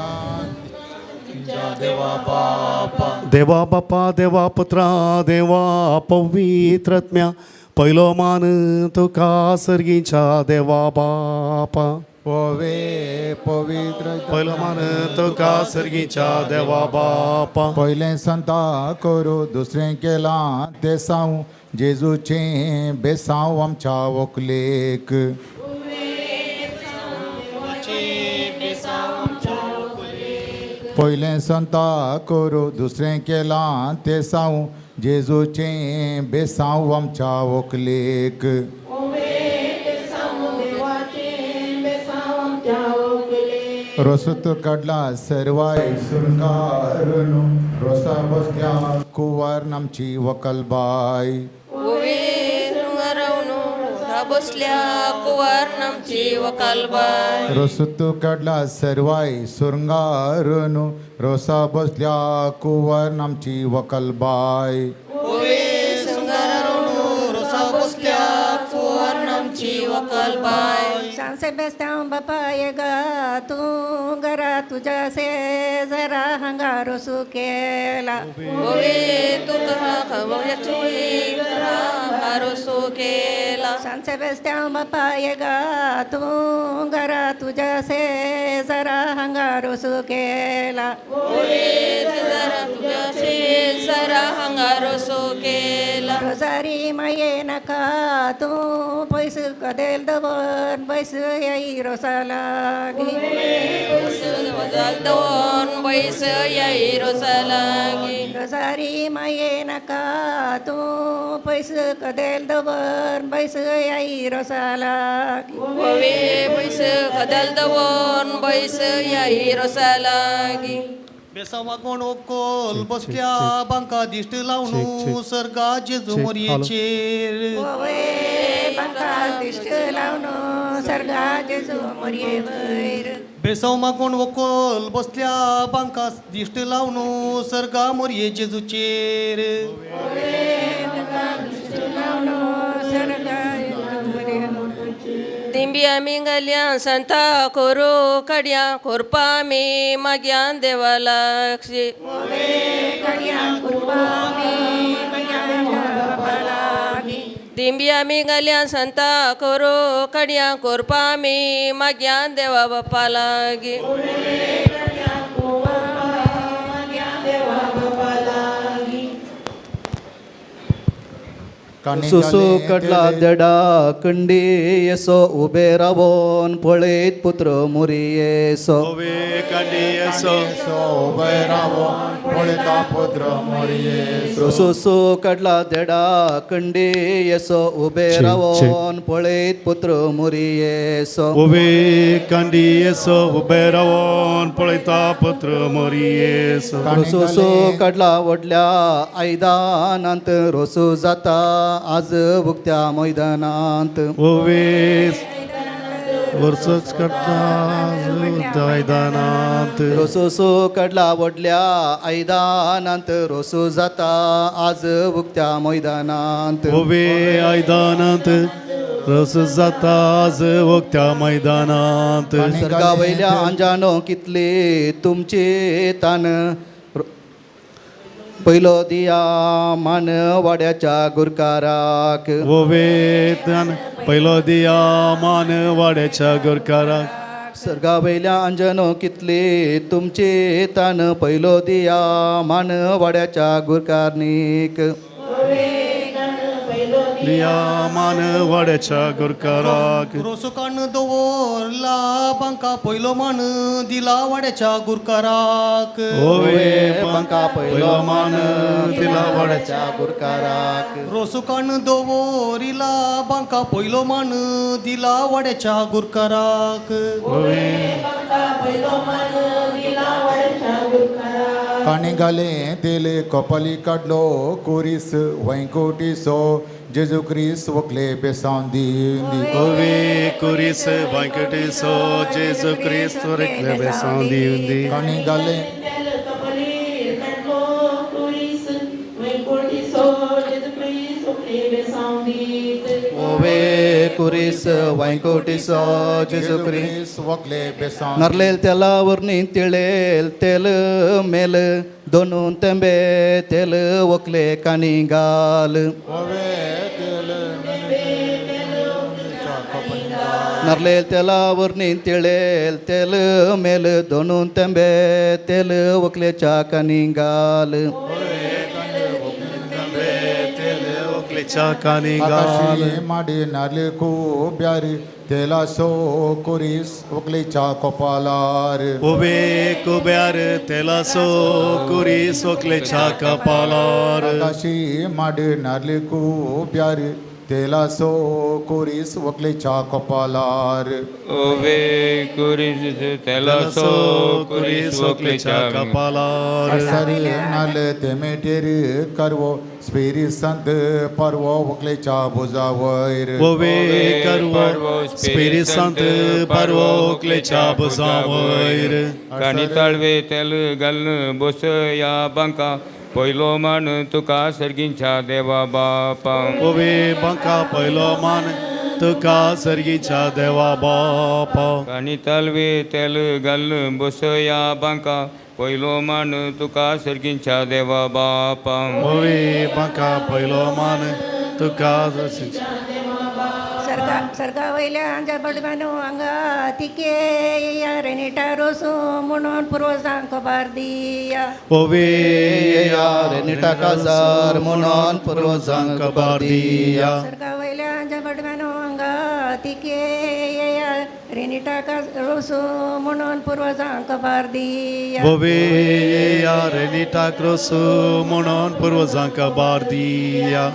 देवा बापा. देवा बापा देवा पुत्रा देवा पवित्रात्म्या पयलो मान तुका सर्गीच्या देवा बापा. होवे पवित्र पयलो मान तुका सर्गीच्या देवा बापा. पयलें संता करू दुसरें केलां तें सांव जेजूचें बेसांव आमच्या व्हंकलेक. पयलें संता करू दुसरें केलां तें सांव जेजूचें बेसांव आमच्या व्हंकलेक. रोसत कडला सर्वाय सुरंगारुनु रोसा बसल्या कुवार नामची वकलबाई बसल्या कुवार नामची वकालबाई रोसत कडला सर्वाय सुरंगारुनु रोसा बसल्या कुवार नामची वकलबाई San Sebastián बापा ये गा तू घरा तुझ्या से जरा हंगारो सुकेला San Sebastián बापा ये गा तू घरा तुझ्या से जरा हंगारो सुकेला रोजारी माये नका तू पैस कदेल दवन पैस याई रोसाला रोजारी माये नका तू पैस कदेल दवन पैस याई रोसाला बेसावा कोण ओकोल बसल्या बांका दिष्ट लावून सर्गा जेजू मोरयेचेर बेसावा कोण ओकोल बसल्या बांका दिष्ट लावून सर्गा मोरये जेजूचेर दिंबिया मिंगल्या संता कोरो कड्या कोरपा मी माग्यान देवाला दिंबिया मिंगल्या संता कोरो कड्या कोरपा मी माग्यान देवा बापा लागी सुसू कडला देडा कंडी येसो उबे रावोन पळयत पुत्र मुरी येसो सुसू कडला देडा कंडी येसो उबे रावोन पळयत पुत्र मुरी येसो उबे कांडी येसो उबे रावोन पळयता पुत्र मोरी येसो सुसू कडला व्हडल्या आयदानांत रोसू जाता आज उक्त्या मैदानांत ओवेस वर्सच कडला आयदानांत रोसो कडला व्हडल्या आयदानांत रोसू जाता आज उक्त्या मैदानांत ओवे आयदानांत रस जाता आज वक्त्या मैदानांत सर्गा वयल्या अंजानो कितले तुमचे तान पयलो दिया मान वाड्याच्या गुरकाराक ओवेतन पयलो दिया मान वाड्याच्या गुरकाराक सर्गा वयल्या अंजनो कितले तुमचे तान पयलो दिया मान वाड्याच्या गुरकारनीक दिया मान वाड्याच्या गुरकाराक रोसुकान दवरला बांका पयलो मान दिला वाड्याच्या गुरकाराक ओवे पंका पयलो मान दिला वाड्याच्या गुरकाराक रोसुकान दवरिला बांका पयलो मान दिला वाड्याच्या गुरकाराक काणी घाले तेले कपाली काडलो कोरीस वैकुटीसो जेजू क्रिस वकले बेसावन दिंदी ओवे कुरिस वांकटेसो जेजू क्रिस्त रेकले बेसां दिउंदी काणी घाले ओवे कुरीस वैकुटीसो जेजू क्रिस्त वकले बेसावन नरलेल त्याला वर्णी तिळेल तेल मेल दोनून तेंबे तेल वकले कानी घाल नरलेल त्याला वर्णी तिळेल तेल मेल दोनून तेंबे तेल वकलेच्या कानी घाल कानी गाल माडी नारले को ब्यारी तेला सो कोरीस वकलेच्या कपालार ओवे कुब्यार तेलासो कुरिस वकलेच्या कपालार आकाशी माडी नारले को ब्यारी तेलासो कुरीस वकलेच्या कपालार ओवे कुरिस तेलासो कुरिस वकलेच्या कपालार असरी नाल तेमेटेर करवो स्पिरी संत परवो वकलेच्या भुजावयर ओवे करवो स्पिरिट संत परवो वकलेच्या भुजावयर कानी ताळवे तेल घालून बस या बांका पयलो मान तुका सर्गींच्या देवा बापा ओवे बांका पयलो मान तुका सर्गीच्या देवा बापा कानी ताळवे तेल घालून बस या बांका पयलो मान तुका सर्गींच्या देवा बापा ओवे बांका पयलो मान तुका सर्गा वयल्या हांच्या बडगानो हांगा तिके या रेनिटा रोसो म्हणून पुर्वजांक खबर दिया ओवे या रेनिटा काजार म्हणून पूर्वजांक बार्दिया सर्गा वयल्या हांच्या बडगानो हांगा तिके या रेनिटा रोसो म्हणून पुर्वजांक खबर दिया ओवे या रेनिटा क्रोसो म्हणून पूर्वजांक बार्दिया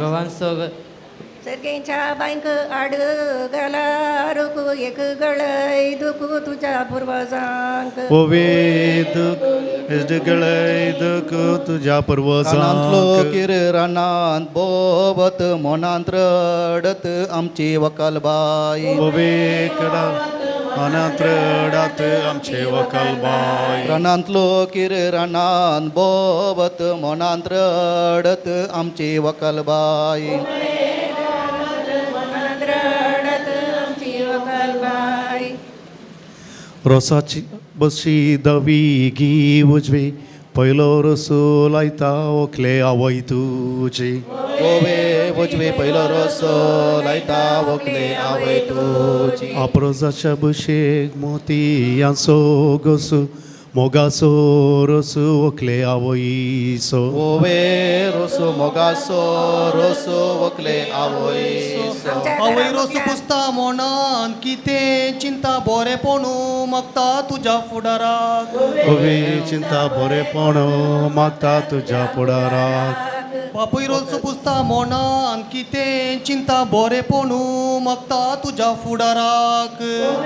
सर्गेच्या बायंक आड घाला रुकू एक गळय दुखू तुझ्या पुर्वजांक ओवे गळय दुख तुझ्या रानांतलो पूर्वजांक किर रानांत बोबत मोनांत रडत आमची वकालबाई ओवे कडा अनाथ रडात आमचे वकालबाई रानांतलो किर रानांत बोबत मोनांत रडत आमची वकालबाई रोसाची बशी दवी गी उजवी पयलो रसो लायता ओखले आवय तुजी ओवे उजवे पयलो रोसो लायता वकले आवय तुजी आप्रोजाच्या बशेक मोती यांचो गसू मोगासो रसो ओखले आवयसो ओवे रोसो मोगासो रोसो वकले आवय आवय रोसो पुसता मोनान कितें चिंता बरेपणू मागता तुज्या फुडाराक ओवे चिंता बरेपण मागता तुज्या फुडाराक बापूय रोसो पुसता मोनान कितें चिंता बरेपणू मागता तुज्या फुडाराक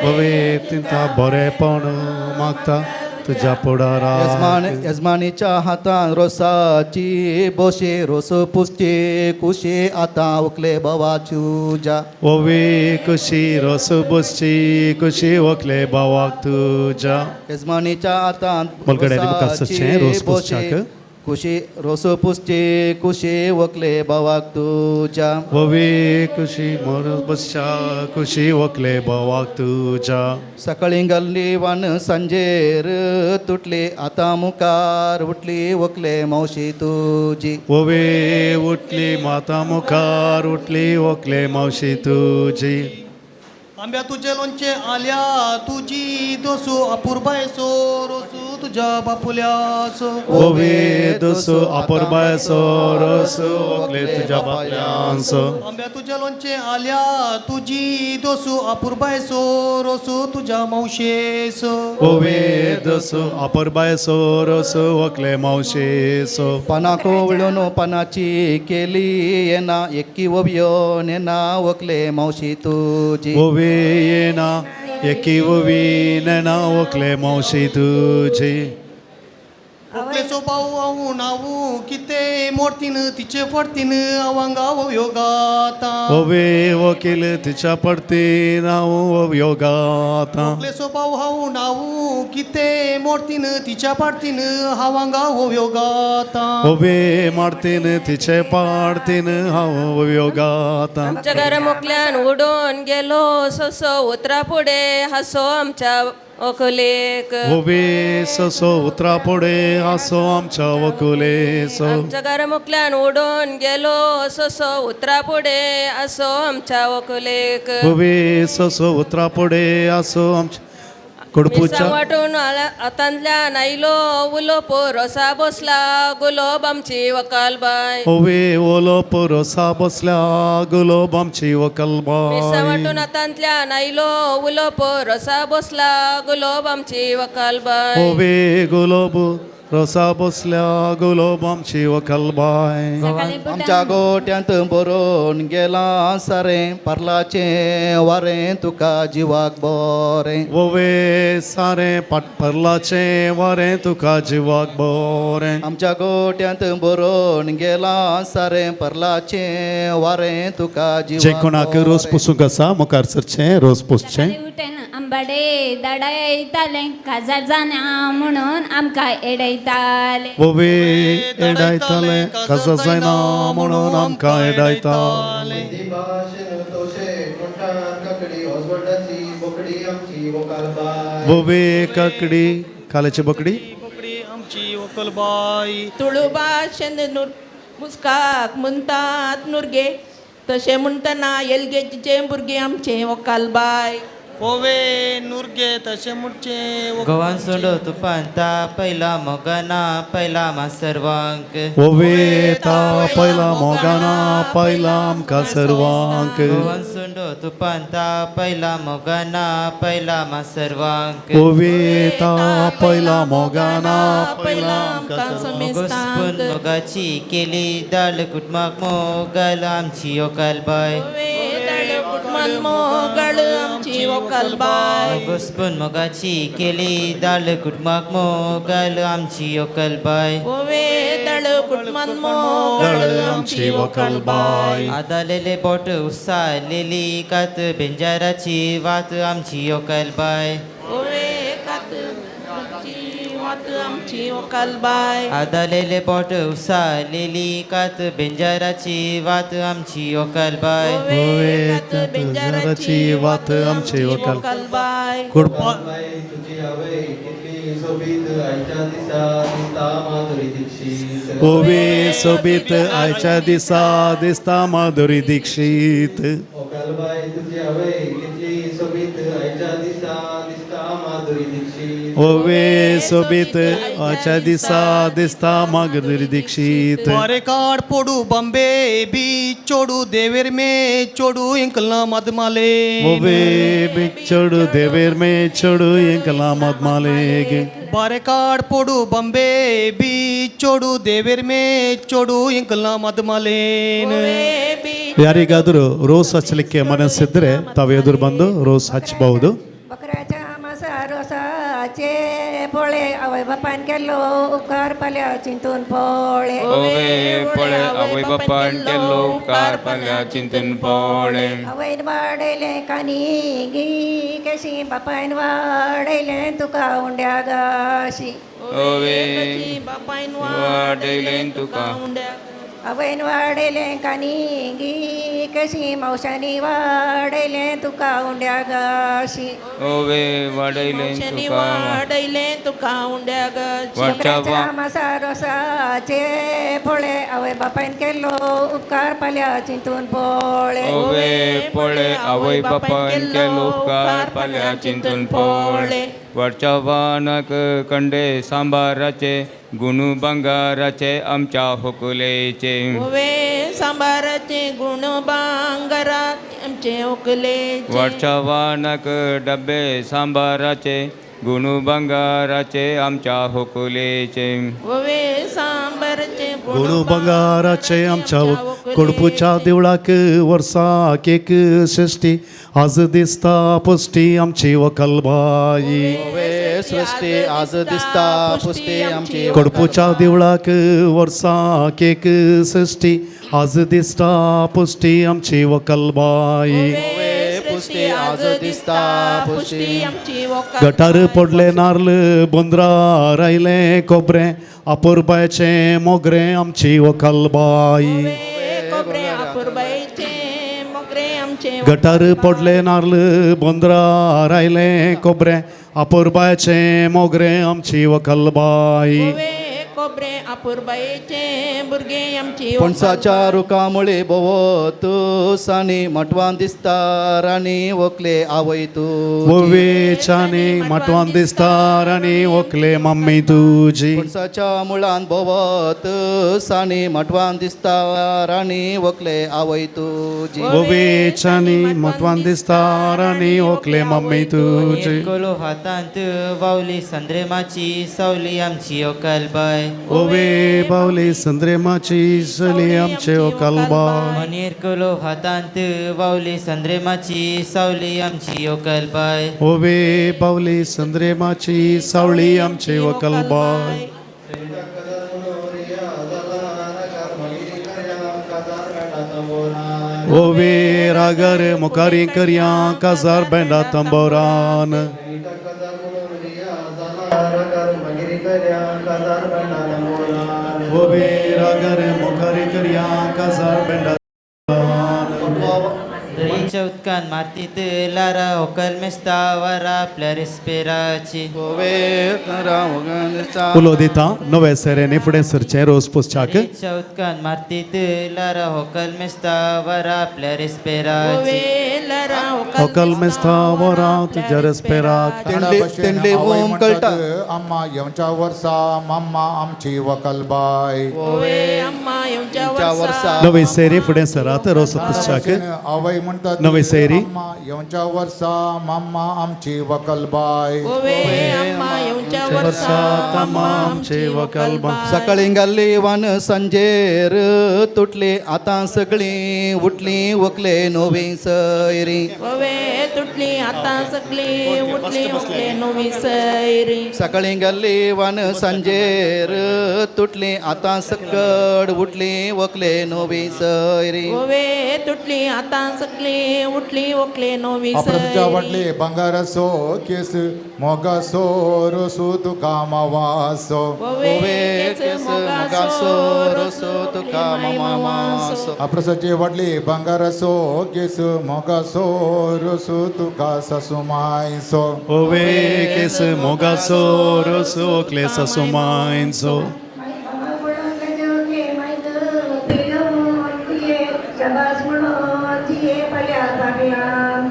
ओवे चिंता बरेपण मागता तुज्या फुडाराक यजमानीच्या हातान रोसाची बोशे रोसो पुसचे कुशे आतां उकले बाबा चुजा ओवे कशी रस बसची कशी वकले बावाक तुज्या यजमानीच्या हातान मोलकड्यांनी म्हाका सदचें रोस पुसच्याक कुशी रोसो पुसचे कुशे वकले बाबाक तुजा ओवे कशी मोर बसच्या कशी वकले बावाक तुज्या सकाळी घालली वान सांजेर तुटली आतां मुखार उठली वकले मावशी तुजी ओवे उठली माता मुखार उठली वकले मावशी तुजी आंब्या तुजे लोणचे आल्या तुजी दोसू अपुरबायसो रोसू तुझ्या बापुल्यासो ओवे दसो अपुरबायसो रस वकले तुज्या बापल्यांसो आंब्या तुजे लोणचे आल्या तुजी दोसू अपुरबायसो रोसू तुझ्या मावशेसो ओवे दसो अपुरबायसो रस वकले मावशेसो पाना कोवळून पानाची केली येना एक्की वव्यो नेना वकले मावशी तुजी ओवे येना एकी ववी नैना वकले मावशी तुजी ओकलेचो भाऊ आऊ नावू किते मोडतीन तिचे पडतीन अवांगा योगाता ओवे वकील तिच्या पडती नाव योगाता ओकलेचो भाऊ हाऊ नावू किते मोडतीन तिच्या पडतीन हवांगा योगाता ओवे मारतीन तिचे पाडतीन हाव योगाता आमच्या घरा मोकल्यान उडून गेलो ससो उतरा पुढे हसो आमच्या ओकलेक ओवे ससो उतरा पुढे हसो आमच्या वकुलेसो आमच्या घरा मोकल्यान उडून गेलो ससो उतरा पुढे असो आमच्या ओकलेक ओवे ससो उतरा पुढे हसो आमच्या कडपूच्या वाटून आतांतल्यान आयलो उलो पोरोसा बसला गुलाब आमची वकालबाय ओवे ओलो पोरोसा बसल्या गुलाब आमची वकलबाई वाटून आतांतल्यान आयलो उलो पोरोसा बसला गुलाब आमची वकालबाय ओवे गुलाब रोसा बसल्या गुलाब आमची वखलबाय आमच्या गोट्यांत बरोवन गेला सारे पर्लाचे वारें तुका जिवाक बरें वोवे सारे पाटपर्लाचे वारें तुका जिवाक बरें आमच्या गोट्यांत बरोवन गेला सारे पर्लाचे वारें तुका जे जिवाक कोणाक रोस पुसूंक आसा मुखार सरचें रोस पुसचें उठेन आंबाडे दडयताले काजार जाना म्हणून आमकां एडयताले वोवे एडायताले काजा जायना म्हणून आमकां एडायताले वोवे काकडी काल्याची बकडी आमची वकलबाई तुळुबा शेंद नूर मुस्काक म्हणटात नुरगे तशें म्हणटना एलगेजीचे भुरगे आमचे वकालबाय ओवे नुरगे तशें म्हणचे गोवान सोंडो तुपांता पयला मोगाना पयला मासरवांक वोवे ता पयला मोगाना पयला आमकां सर्वांक गोवान सोंडो तुपांता पयला मोगाना पयला मासरवांक वोवे ता पयला मोगाना पयला आमकां मोगोस्पून मोगाची केली दाळ कुटमाक मोगल आमची ओकालबाय मोगळ आमची वकालबाय मोगोस्पून मोगाची केली दाळ कुटमाक मोगल आमची ओकालबाय ओवे दळ कुटमान मोगळ आमची वकालबाय आदालेले बोट उसालेली कात बेंजाराची वात आमची ओकालबाय ओवे कात वात आमची वकालबाय आदालेले बोट उसालेली कात बेंजाराची वात आमची ओकालबाय वोवे बेंजाराची वात आमची वकालबाय कुडपा वोवे सोबीत आयच्या दिसा दिसता माधुरी दीक्षित वोवे सोबीत आयच्या दिसा दिसता माधुरी दीक्षित वारे काड पोडू बॉम्बे बी चोडू देवेर में चोडू इंकला मदमाले वोवे बिचड़ू देवेर में चढ़ू इंकला मदमालेग बारे काड पोडू बॉम्बे बी चोडू देवेर में चोडू इंकला मदमालेन ಯಾರಿಗಾದರೂ ರೋಸ್ ಹಚ್ಚಲಿಕ್ಕೆ ಮನಸ್ಸಿದ್ರೆ ತಾವು ಎದುರು ಬಂದು ರೋಸ್ ಹಚ್ಚಬಹುದು बकऱ्याच्या मासा रोसाचे पोळे आवय बापान केलो उपकार पाल्या चिंतून पोळे ओवे पळे आवय बापान केलो उपकार पाल्या चिंतून पोळे आवयन वाडयले कानी गी केशी बापायन वाडयले तुका उंड्या गाशी ओवे बापायन वाडयलें तुका आवयन वाडयले कानी गी केशी मावशानी वाडयले तुका उंड्या गाशी ओवे वाडयलें तुका वाडयले तुका उंड्या गाशी वाडच्या मासा रोसाचे पोळे आवय बापायन केलो उपकार पाल्या चिंतून पोळे ओवे पळे आवय बापान केलो उपकार पाल्या चिंतून पोळे वरच्या वानक कंडे सांबाराचे गुणू बंगाराचे आमच्या होकुलेचे ओवे सांबाराचे गुण बांगारात आमचे ओकले वरच्या वानक डबे सांबाराचे गुणू बंगाराचे आमच्या होकुलेचे ओवे सांबाराचे गुणू बंगाराचे आमच्या कोडपूच्या देवळाक वर्साक एक सृष्टी आज दिसता पुष्टी आमची वकलबाई सृष्टी आज दिसता पुष्टी आमची कोडपूच्या देवळाक वर्साक एक सृष्टी आज दिसता पुष्टी आमची वकलबाई पुष्टी आज दिसता पुष्टी आमची वकाल गटार पडले नारळ बोंद्रा रायले कोबरे अपुरबायचे मोगरे आमची वकलबाई कोबरे अपुरबाईचे मोगरे आमचे गटार पडले नारळ बोंद्रा रायले कोबरे अपुरबायचे मोगरे आमची वकलबाई कोबरे अपूर्बायेचे भुरगे आमची पणसाच्या रुखामुळे भोवत सानी मटवान दिसता राणी वकले आवय तू ओवेच्याने मटवान दिसता राणी ओकले मम्मी तुझी पणसाच्या मुळान भोवत सानी मटवान दिसता राणी वकले आवय तुझी ओवेच्याने मटवान दिसता राणी ओकले मम्मी तुझी कोलो हातांत वावली संद्रेमाची सावली आमची ओकलबाय ओवे बावली संद्रेमाची सली आमचे ओकलबा मनीर कोलो हातांत वावली संद्रेमाची सावली आमची ओकलबाय ओवे बावली संद्रेमाची सावळी आमचे ओकलबाय ओवे रागर मुखारी करया काजार बेंडा तंबोरान ओवे रागर मुखारी करया काजार बेंडा दरीच्या उदकान मातीत लारा ओकल मेस्ता वारा आपल्या रेस्पेराची उलो दिता नवे सेरेने फुडें सरचे रोज पुस्तक दरीच्या उदकान मातीत लारा ओकल मेस्ता वारा आपल्या रेस्पेराची ओकल मेस्ता वरा तुझ्या रेस्पेराक तेंडली ओम कळटा अम्मा येवच्या वर्सा मम्मा आमची वकलबाय अम्मा येवच्या वर्सा नवी सेरी फुडें सरात रोज पुस्तक आवय म्हणतात नवी सेरी अम्मा येवच्या वर्सा मम्मा आमची वकलबाय अम्मा येवच्या वर्सा तम्मा आमचे वकलबा सकाळी गाल्ली वान सांजेर तुटली आता सगळी उठली वकले नवी सैरी तुटली आता सगळी उठली वकले नवी सैरी सकाळी गाल्ली वान सांजेर तुटली आता सकड उठली वकले नवी सैरी तुटली आता सगळी उठली वकले नवी अप्रतच्या वाटले बंगारसो केस मोगासो रोसू तुका मावासो अप्रसचे वाटले बंगारसो केस मोगासो रोसू तुका ससुमायसो ओवे केस मोगासो रोसो ओकले ससुमायसो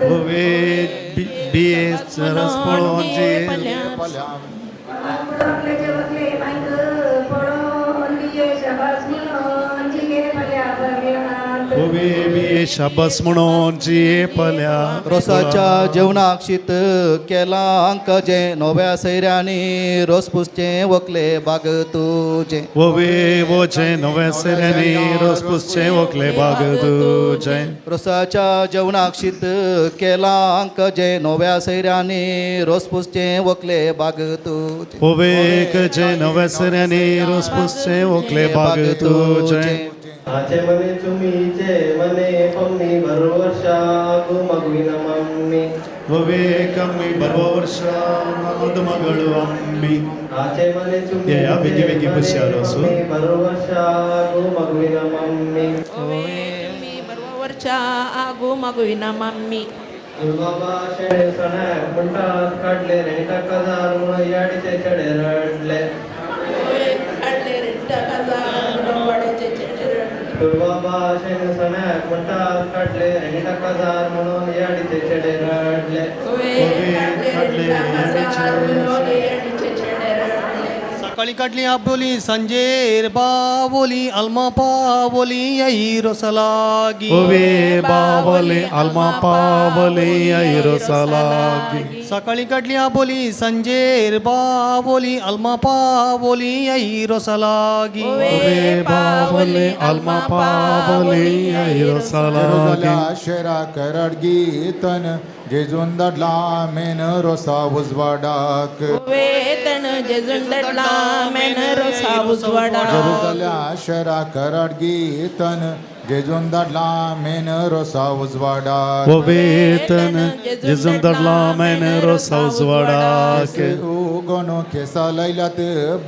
ओवे बिये सरस पळोवन जी ओवे बिये शाबस म्हणून जी पल्या रोसाच्या जेवणाक शीत केला अंक जे नव्या सैऱ्यांनी रोस पुसचे वकले बाग तुझे ओवे वोचे नवे सेरेनी रोस पुसचे ओकले बाग तुझे रोसाच्या जेवणाक शीत केला अंक जे नव्या सैऱ्यांनी रोस पुसचे वकले बाग तुझे ओवे कचे नवे सेरेनी रोस पुसचे ओकले बाग तुझे आचे मने चुमीचे मने पम्मी भर वर्षा मगविन मम्मी ओवे कम्मी बरो वर्षा नमद मगळु अम्मी आचे मने या बेगी बेगी पुष्यारोसु भर वर्षा मगविन मम्मी वर्षा आगो मगविना मम्मी बाबा शेळे सणाक म्हणटात काढले रे टक्काजार म्हणून याडीचे चढे रडले काढले रे टक्काजार वाड्याचे बाबा शेळे सणाक म्हणटात काढले रे टक्काजार म्हणून याडीचे चढे रडले सकाळी काढली आबोली संजेर बावोली अल्मा पावोली यही रोसलागी ओवे बावले अल्मा पावले ऐरो सलागी सकाळी काढली आबोली संजेर बावोली अल्मा पावोली यही रोसलागी ओवे बावले अल्मा पावले ऐरो सलागी शेरा करडगीतन जेजून दडला मेन रोसा उजवाडाक वेतन जेजून दडला मेन रोसा उजवाडा जेरुसल्या शेरा करडगीतन जेजून दडला मेन रोसा उजवाडाक ओवेतन जेजून दडला मेन रोसा उजवाडाक कोण केसा लायल्यात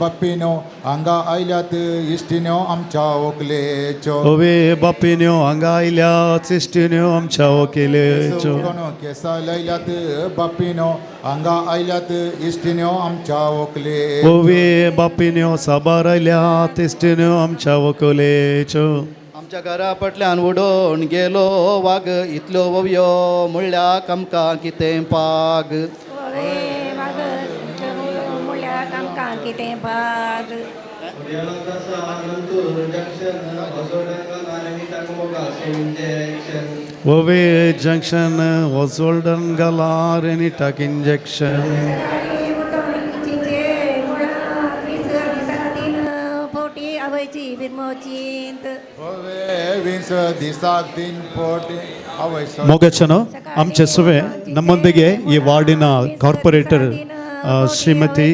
बाप्पिनो हांगा आयल्यात इश्टिन्यो आमच्या ओकलेच्यो ओवे बापिन्यो हांगा आयल्या इश्टिन्यो आमच्या ओकेलेच्यो कोण केसा लायल्यात बाप्पिनो हांगा आयल्यात इश्टिन्यो आमच्या ओकले ओवे बापिन्यो साबार आयल्या इश्टिन्यो आमच्या ओकोलेच्यो आमच्या घरा पटल्यान उडोवन गेलो वाग इतल्यो वव्यो म्हणल्याक आमकां कितें पाग मुळ्याक आमकां कितें पाग ओवे जंक्शन वॉजोल्डन गलार एनी टाक इंजेक्शन पोटी आवयची बिरमोचींत विंस दिसाक 3 पोटी आवयसो ಮೊಗಚನು ಆಮಚೆ ಸುವೆ ನಮ್ಮೊಂದಿಗೆ ಈ ವಾರ್ಡಿನ ಕಾರ್ಪೊರೇಟರ್ ಶ್ರೀಮತಿ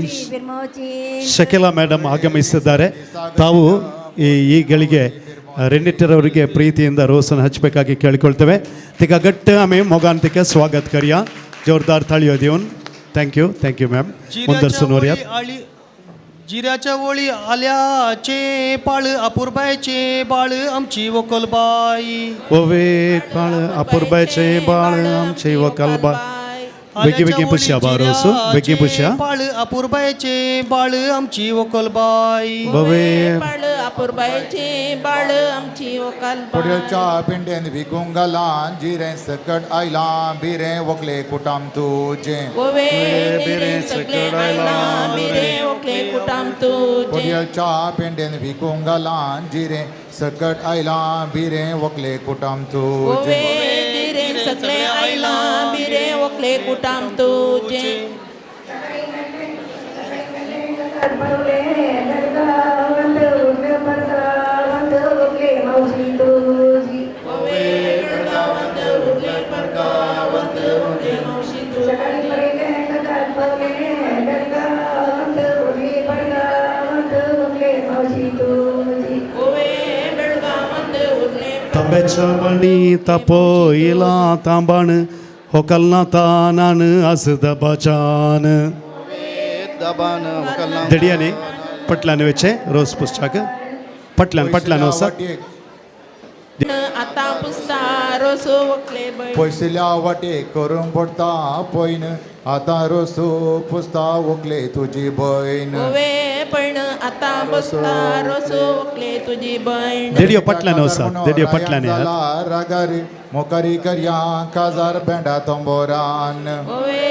ಶಕಿಲಾ ಮೇಡಮ್ ಆಗಮಿಸಿದ್ದಾರೆ ತಾವು ಈ ಗಳಿಗೆ ರೆನಿಟರ್ ಅವರಿಗೆ ಪ್ರೀತಿಯಿಂದ ರೋಸನ್ನು ಹಚ್ಚಬೇಕಾಗಿ ಕೇಳಿಕೊಳ್ತೇವೆ ತಿಕ ಗಟ್ಟ ಆಮೆ ಮೊಗಾಂತಿಕೆ ಸ್ವಾಗತ ಕರಿಯ जोरदार थाळयो देऊन थँक्यू मॅम मुंदरसून वरयात जिऱ्याच्या वळी आल्याचे पाळ अपूर्बायचे बाळ आमची वकलबाई ओवे काळ अपूर्बायचे बाळ आमचे वकलबाई बेगी बेगी पुष्या बारोसु बेगी पुष्या पाळ अपूर्बायचे बाळ आमची वकलबाई बवे बाळ अपूर्बायचे बाळ आमची वकलबाई पडयलच्या पिंडेन विकूंक घालान जिरें सकट आयला बिरें वकले कुटाम तुजे गोवे बिरे सकट आयला बिरे वकले कुटाम तुजे पडयलच्या पिंडेन विकूंक घालान जिरें सकट आयला बिरें वकले कुटाम तुजे बिरे सकले आयला बिरे वकले कुटाम तुजे तांब्याच्या बणी तापयला तांबाण होकलना तानान आस दबाचान दडियाने पटलान वेचे रोज पुस्तक पटलान वसा आता पुस्ता रोसो वकले बळ पयसल्या वाटे करूंक पडटा पयन आतां रोसो पुस्ता वकले तुजी बयण गोवे पण आता बसता रोसो वकले तुझी बहीण देडियो पटलान वसा देडियो पटलान रागार मोकारी करया काजार बेंडा तंबोरान गोवे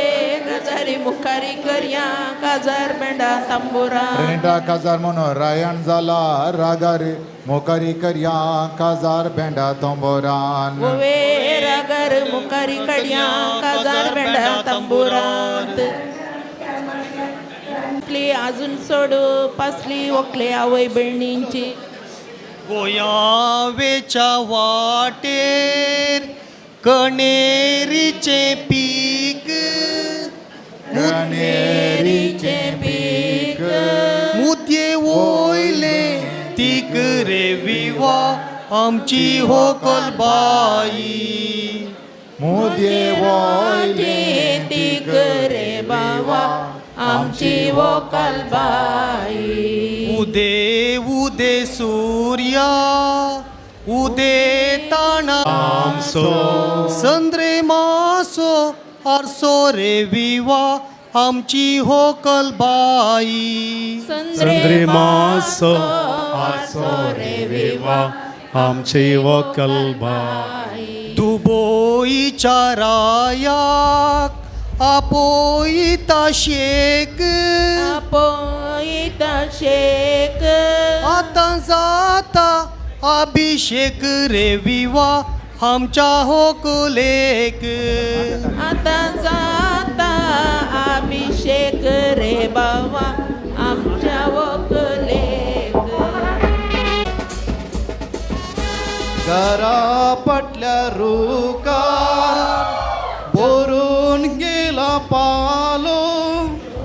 गजारी मुखारी करया काजार बेंडा तंबोरान रेंडा काजार म्हणून रायण जाला रागार मोकारी करया काजार बेंडा तंबोरान गोवे रागार मुखारी करया काजार बेंडा तंबोरान अजून सोड पासली वकले आवय बहिणींची गोयावेच्या वाटेर कणेरीचे पीक कणेरीचे पीक मुद्ये वोयले तीक रे विवा आमची होकलबाई मुद्ये वोयले तीक रे बावा आमची वकलबाई उदे उदे सूर्या उदे ताना आमसो संद्रे मासो आरसो रे विवा आमची होकलबाई संद्रे मासो आसो रे विवा आमची वकलबाई दुबोईच्या रायाक आपोईता शेक आपोईता शेक आता जाता अभिषेक रे विवा आमच्या होकलेक आता जाता अभिषेक रे बाबा आमच्या वकलेक घरा पटल्या रुका बोरून गेला पालो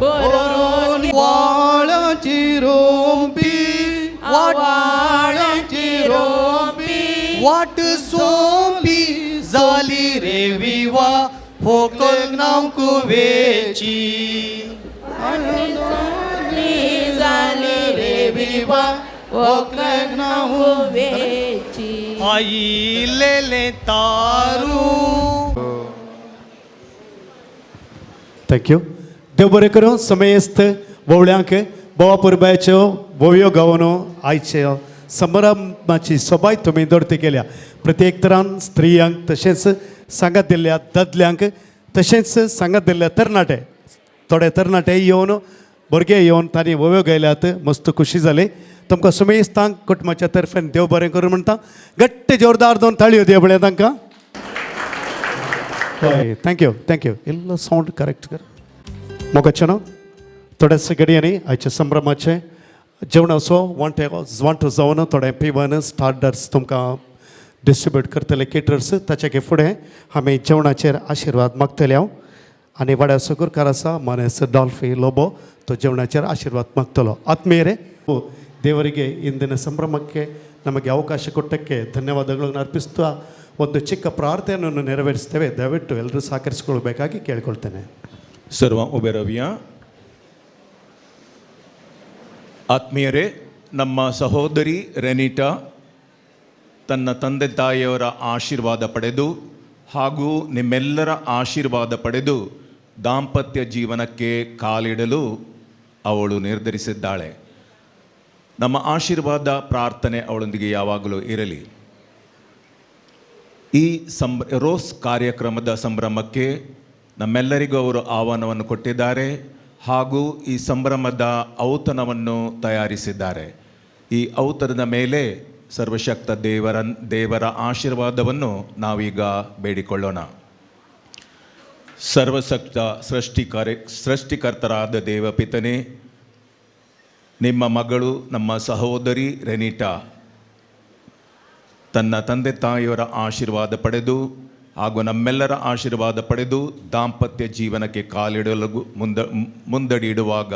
बोरून वाळ्याची रोंपी वाळ्याची रोंपी वाट सोंपी जाली रे विवा होकल नाव कुवेची जाली रे विवा ओकलेक नाऊ वेची आईलेले तारू. थँक्यू. देव बरें करूं. समयस्त वोवळ्यांक बोवा पुरबायच्यो बोवयो गावनो आयचे समारंभाची सोबाय तुमी दर्ती केल्या. प्रत्येक तरान स्त्रियांक तशेंच सांगात दिल्ल्या दादल्यांक तशेंच सांगात दिल्ल्या तरणाटे थोडे तरणाटे येवन भुरगे येवन तांणी वोव्यो गायल्यात. मस्त खुशी जाली. तुमकां सुमेस्तांक कुटुंबाच्या तर्फेन देव बरें करूं म्हणटा. घट्ट जोरदार 2 ताळयो दिया पळय तांकां. हय थँक्यू. इल्लो सावंड करेक्ट कर. मोगाचें थोड्याच घडयांनी आयच्या संभ्रमाचे जेवणाचो वांटो जावन थोडे पिवन स्टार्टर्स तुमकां डिस्ट्रिब्यूट करतले केटर्स. ताचे फुडें आमी जेवणाचेर आशिर्वाद मागतले हांव. आनी वाड्याचो गुरकार आसा मनेस ಡಾಲ್ಫಿ ಲೋಬೋ तो जेवणाचेर आशिर्वाद मागतलो. ಆತ್ಮೀಯರೇ ದೇವರಿಗೆ ಇಂದಿನ ಸಂಭ್ರಮಕ್ಕೆ ನಮಗೆ ಅವಕಾಶ ಕೊಟ್ಟಕ್ಕೆ ಧನ್ಯವಾದಗಳನ್ನು ಅರ್ಪಿಸ್ತಾ ಒಂದು ಚಿಕ್ಕ ಪ್ರಾರ್ಥನೆಯನ್ನು ನೆರವೇರಿಸ್ತೇವೆ. ದಯವಿಟ್ಟು ಎಲ್ಲರೂ ಸಹಕರಿಸಿಕೊಳ್ಬೇಕಾಗಿ ಕೇಳಿಕೊಳ್ತೇನೆ. ಸರ್ವ ಉಬೆರವಿಯ ಆತ್ಮೀಯರೇ, ನಮ್ಮ ಸಹೋದರಿ ರೆನಿಟಾ ತನ್ನ ತಂದೆ ತಾಯಿಯವರ ಆಶೀರ್ವಾದ ಪಡೆದು ಹಾಗೂ ನಿಮ್ಮೆಲ್ಲರ ಆಶೀರ್ವಾದ ಪಡೆದು ದಾಂಪತ್ಯ ಜೀವನಕ್ಕೆ ಕಾಲಿಡಲು ಅವಳು ನಿರ್ಧರಿಸಿದ್ದಾಳೆ. ನಮ್ಮ ಆಶೀರ್ವಾದ ಪ್ರಾರ್ಥನೆ ಅವಳೊಂದಿಗೆ ಯಾವಾಗಲೂ ಇರಲಿ. ಈ ರೋಸ್ ಕಾರ್ಯಕ್ರಮದ ಸಂಭ್ರಮಕ್ಕೆ ನಮ್ಮೆಲ್ಲರಿಗೂ ಅವರು ಆಹ್ವಾನವನ್ನು ಕೊಟ್ಟಿದ್ದಾರೆ ಹಾಗೂ ಈ ಸಂಭ್ರಮದ ಔತಣವನ್ನು ತಯಾರಿಸಿದ್ದಾರೆ. ಈ ಔತಣದ ಮೇಲೆ ಸರ್ವಶಕ್ತ ದೇವರ ಆಶೀರ್ವಾದವನ್ನು ನಾವೀಗ ಬೇಡಿಕೊಳ್ಳೋಣ. ಸರ್ವಶಕ್ತ ಸೃಷ್ಟಿಕರ್ತರಾದ ದೇವಪಿತನೇ, ನಿಮ್ಮ ಮಗಳು ನಮ್ಮ ಸಹೋದರಿ ರೆನಿಟಾ ತನ್ನ ತಂದೆ ತಾಯಿಯವರ ಆಶೀರ್ವಾದ ಪಡೆದು ಹಾಗೂ ನಮ್ಮೆಲ್ಲರ ಆಶೀರ್ವಾದ ಪಡೆದು ದಾಂಪತ್ಯ ಜೀವನಕ್ಕೆ ಕಾಲಿಡಲು ಮುಂದಡಿಯಿಡುವಾಗ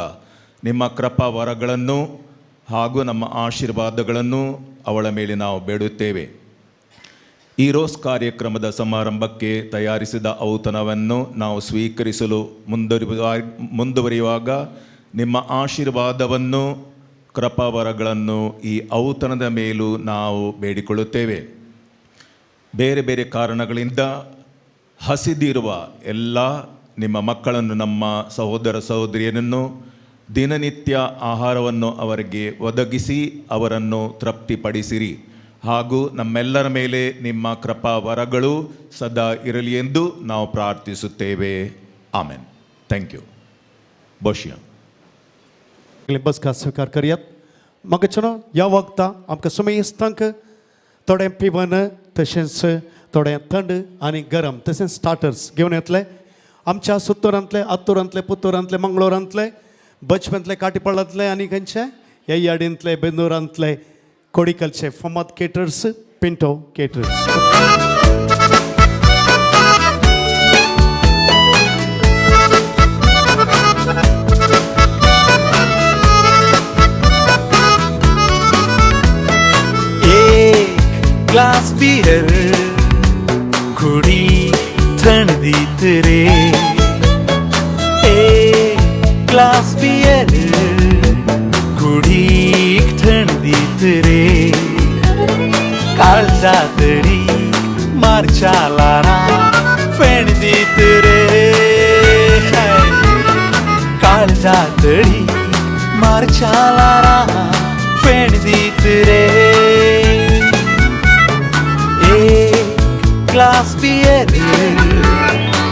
ನಿಮ್ಮ ಕೃಪಾ ವರಗಳನ್ನು ಹಾಗೂ ನಮ್ಮ ಆಶೀರ್ವಾದಗಳನ್ನು ಅವಳ ಮೇಲೆ ನಾವು ಬೇಡುತ್ತೇವೆ. ಈ ರೋಸ್ ಕಾರ್ಯಕ್ರಮದ ಸಮಾರಂಭಕ್ಕೆ ತಯಾರಿಸಿದ ಔತಣವನ್ನು ನಾವು ಸ್ವೀಕರಿಸಲು ಮುಂದುವರಿಯುವಾಗ ನಿಮ್ಮ ಆಶೀರ್ವಾದವನ್ನು ಕೃಪಾವರಗಳನ್ನು ಈ ಔತಣದ ಮೇಲೂ ನಾವು ಬೇಡಿಕೊಳ್ಳುತ್ತೇವೆ. ಬೇರೆ ಬೇರೆ ಕಾರಣಗಳಿಂದ ಹಸಿದಿರುವ ಎಲ್ಲ ನಿಮ್ಮ ಮಕ್ಕಳನ್ನು, ನಮ್ಮ ಸಹೋದರ ಸಹೋದರಿಯರನ್ನು ದಿನನಿತ್ಯ ಆಹಾರವನ್ನು ಅವರಿಗೆ ಒದಗಿಸಿ ಅವರನ್ನು ತೃಪ್ತಿಪಡಿಸಿರಿ ಹಾಗೂ ನಮ್ಮೆಲ್ಲರ ಮೇಲೆ ನಿಮ್ಮ ಕೃಪಾ ವರಗಳು ಸದಾ ಇರಲಿ ಎಂದು ನಾವು ಪ್ರಾರ್ಥಿಸುತ್ತೇವೆ. ಆಮೆನ್. Thank you. ಬೋಶಿಯಾ बस का स्वीकार करूयात. मगचनो ह्या वखता आमकां सुमेस्तांक थोडें पिवन तशेंच थोडें थंड आनी गरम तशेंच स्टार्टर्स घेवन येतले. आमच्या सुत्तोरांतले, आत्तोरांतले, पुत्तोरांतले, मंगळोरांतले, बचपंतले, काटीपळांतले आनी खंयचे ह्या यार्डींतले, बेंदोरांतले, कोडिकलचे फामाद caterers, Pinto caterers. Glass beer घुडी थंडीत रे. एक ग्लास बियर घुडी थंडीत रे. काळजा तरी मार्चालारा फेणदीत रे. काळजा तरी मार्चालारा फेणदीत रे. ग्लास बियर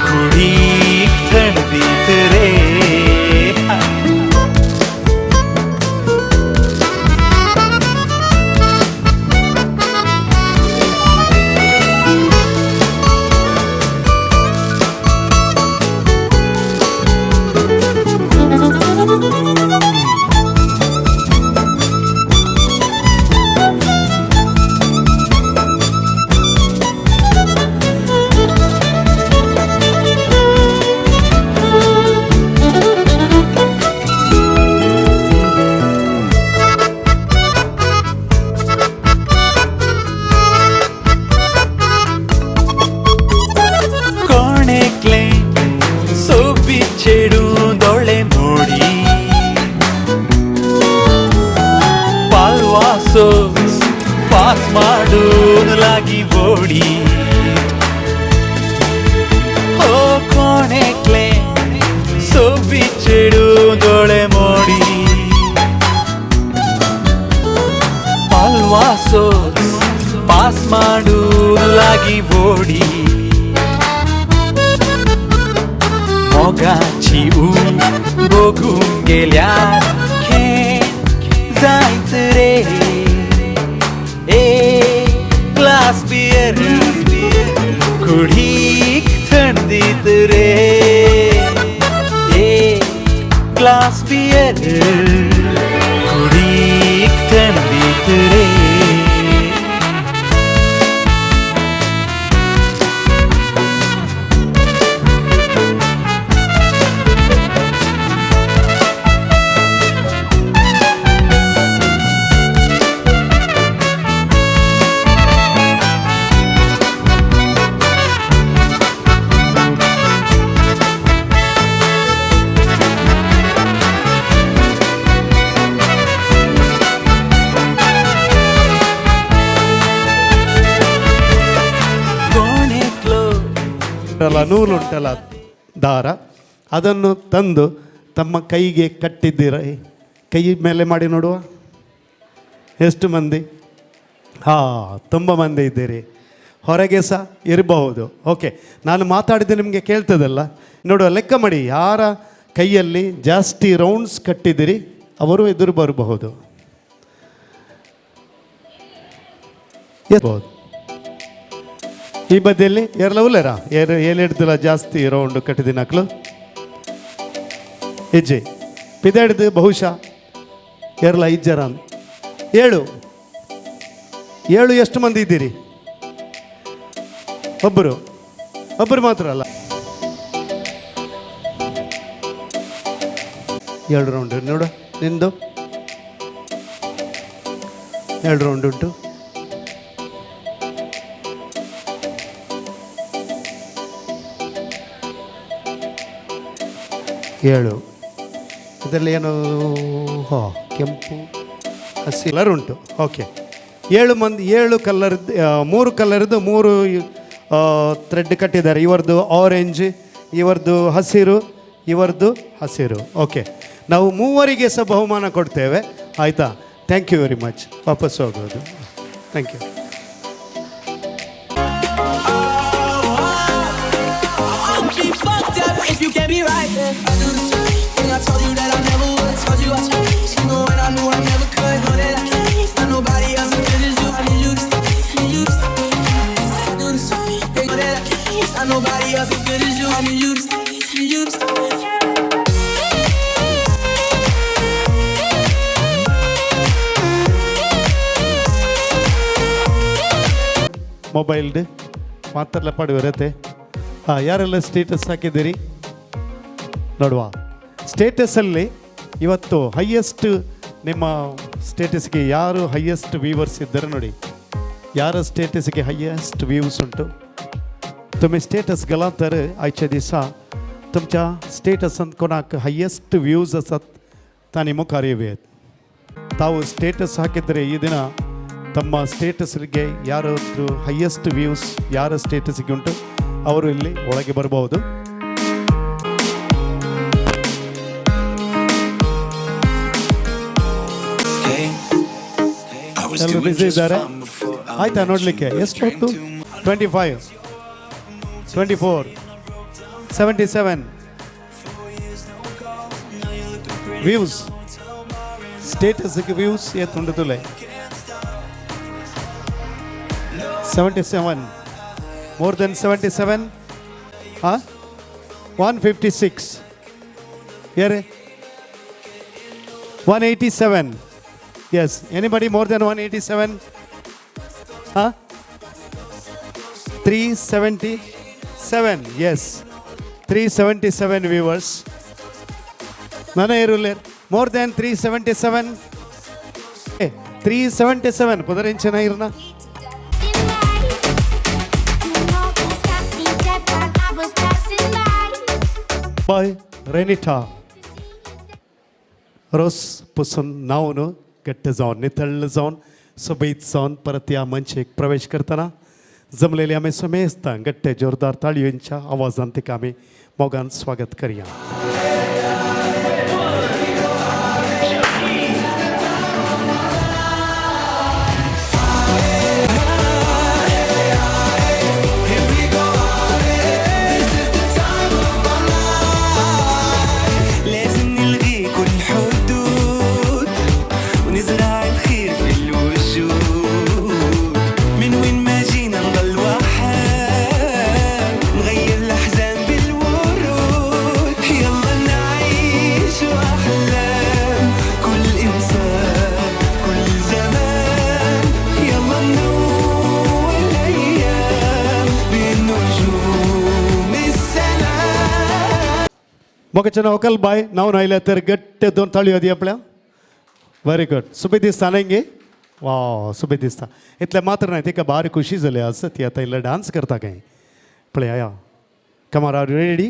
घुडी थंडीत रे. लागी बोडी हो कोण एकले सोबी चेडू दोळे मोडी पालवासो पास माडू लागी बोडी मोगाची ऊन बघून गेल्यार जायत रे एक ग्लास बियर कुडीक थंडीत रे एक ग्लास बियर कुडीक थंडीत रे ನೂಲುಂಟಲ್ಲ ದಾರ ಅದನ್ನು ತಂದು ತಮ್ಮ ಕೈಗೆ ಕಟ್ಟಿದ್ದೀರ ಕೈ ಮೇಲೆ ಮಾಡಿ ನೋಡುವ ಎಷ್ಟು ಮಂದಿ ತುಂಬ ಮಂದಿ ಇದ್ದೀರಿ ಹೊರಗೆ ಸಹ ಇರಬಹುದು ಓಕೆ ನಾನು ಮಾತಾಡಿದ್ದು ನಿಮಗೆ ಕೇಳ್ತದಲ್ಲ ನೋಡುವ ಲೆಕ್ಕ ಮಾಡಿ ಯಾರ ಕೈಯಲ್ಲಿ ಜಾಸ್ತಿ ರೌಂಡ್ಸ್ ಕಟ್ಟಿದ್ದೀರಿ ಅವರು ಎದುರು ಬರಬಹುದು ಇರ್ಬೋದು ಈ ಬದಿಯಲ್ಲಿ ಎರಲ ಉಲ್ಲೇರ ಏಳಿಡ್ದಿಲ್ಲ ಜಾಸ್ತಿ ರೌಂಡ್ ಕಟ್ಟಿದಿನ ಅಕ್ಲು ಹೆಜ್ಜೆ ಪಿದಾಡಿದು ಬಹುಶಃ ಎರಲ ಇಜ್ಜರ ಏಳು ಎಷ್ಟು ಮಂದಿ ಇದ್ದೀರಿ ಒಬ್ಬರು ಮಾತ್ರ ಅಲ್ಲ 2 ರೌಂಡ್ ನೋಡು ನಿಂದು 2 ರೌಂಡ್ ಉಂಟು ಏಳು ಇದರಲ್ಲಿ ಏನು ಕೆಂಪು ಹಸಿ ಕಲರ್ ಉಂಟು ಓಕೆ 7 ಕಲರ್ದು 3 ಕಲರ್ದು 3 ಥ್ರೆಡ್ ಕಟ್ಟಿದ್ದಾರೆ ಇವರದ್ದು ಆರೆಂಜ್ ಇವರದ್ದು ಹಸಿರು ಓಕೆ ನಾವು ಮೂವರಿಗೆ ಸಹ ಬಹುಮಾನ ಕೊಡ್ತೇವೆ ಆಯಿತಾ ಥ್ಯಾಂಕ್ ಯು ವೆರಿ ಮಚ್ ವಾಪಸ್ ಹೋಗೋದು thank you If you can't be right, I do the same thing. I told you that I never would. Told you I changed, even when I knew I never could. Know that I can't find nobody else as good as you. I need you to stay, need you to stay. I do the same thing. Know that I can't find nobody else as good as you. I need you to stay, need you to stay. ಮೊಬೈಲ್ದು ಮಾತ್ರ ಪಡುವರತ್ತೆ ಯಾರೆಲ್ಲ status ಹಾಕಿದ್ದೀರಿ ನೋಡುವ ಸ್ಟೇಟಸಲ್ಲಿ ಇವತ್ತು highest ನಿಮ್ಮ ಸ್ಟೇಟಸ್ಗೆ ಯಾರು highest viewers ಇದ್ದಾರೆ ನೋಡಿ ಯಾರ ಸ್ಟೇಟಸ್ಗೆ ಹೈಯೆಸ್ಟ್ व्ह्यूज उंटू तुम्ही स्टेटस गेला तर आयच्या दिसा तुमच्या स्टेटसान कोणाक हयेस्ट व्ह्यूज आसात तांणी मुखार येवयात ताವು ಸ್ಟೇಟಸ್ ಹಾಕಿದರೆ ಈ ದಿನ ತಮ್ಮ ಸ್ಟೇಟಸ್ಗೆ ಯಾರದ್ದು ಹೈಯೆಸ್ಟ್ ವ್ಯೂಸ್ ಯಾರ ಸ್ಟೇಟಸ್ಗೆ ಉಂಟು ಅವರು ಇಲ್ಲಿ ಒಳಗೆ ಬರಬಹುದು ಎಲ್ಲರೂ ಬಿಸಿ ಇದ್ದಾರೆ ಆಯ್ತಾ ನೋಡಲಿಕ್ಕೆ ಎಷ್ಟು ಹೊತ್ತು 25 24 77 views ಸ್ಟೇಟಸ್ಗೆ views ಎತ್ತುಂಡು ತುಲೆ 77 more than 77 156 here 187 yes anybody more than 187 377 yes 377 viewers nana irulle more than 377 377 pudarinchena irna by Renita रोज पुसून नावून गट्ट जाऊन नितळ जाऊन सोबत जाऊन परत या मंचेक प्रवेश करताना जमलेले आम्ही समेस्त गट्टे जोरदार ताळयोंच्या आवाजान तिका आमी मोगान स्वागत करया. मोगाचें नांव अकलबाई नांव नायल्या तर गट्टे 2 ताळयो दी आपल्या. Very good. सुबेज दिसता न्ही गे. वा सुबेज दिसता. इतलें मात्र न्हय तिका बारी खुशी जाली आज ती आतां इल्लो डान्स करता काय पळया. कम आर यू रेडी?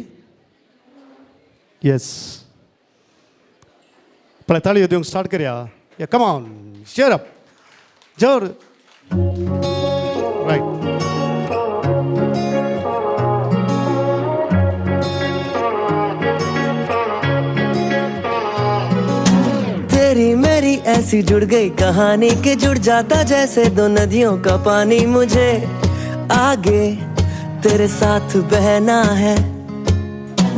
येस. पळय ताळयो दिवंक स्टार्ट करया. या कम ऑन शेअर अप जोर. रायट. तेरी मेरी ऐसी जुड़ गई कहानी कि जुड़ जाता जैसे दो नदियों का पानी. मुझे आगे तेरे साथ बहना है,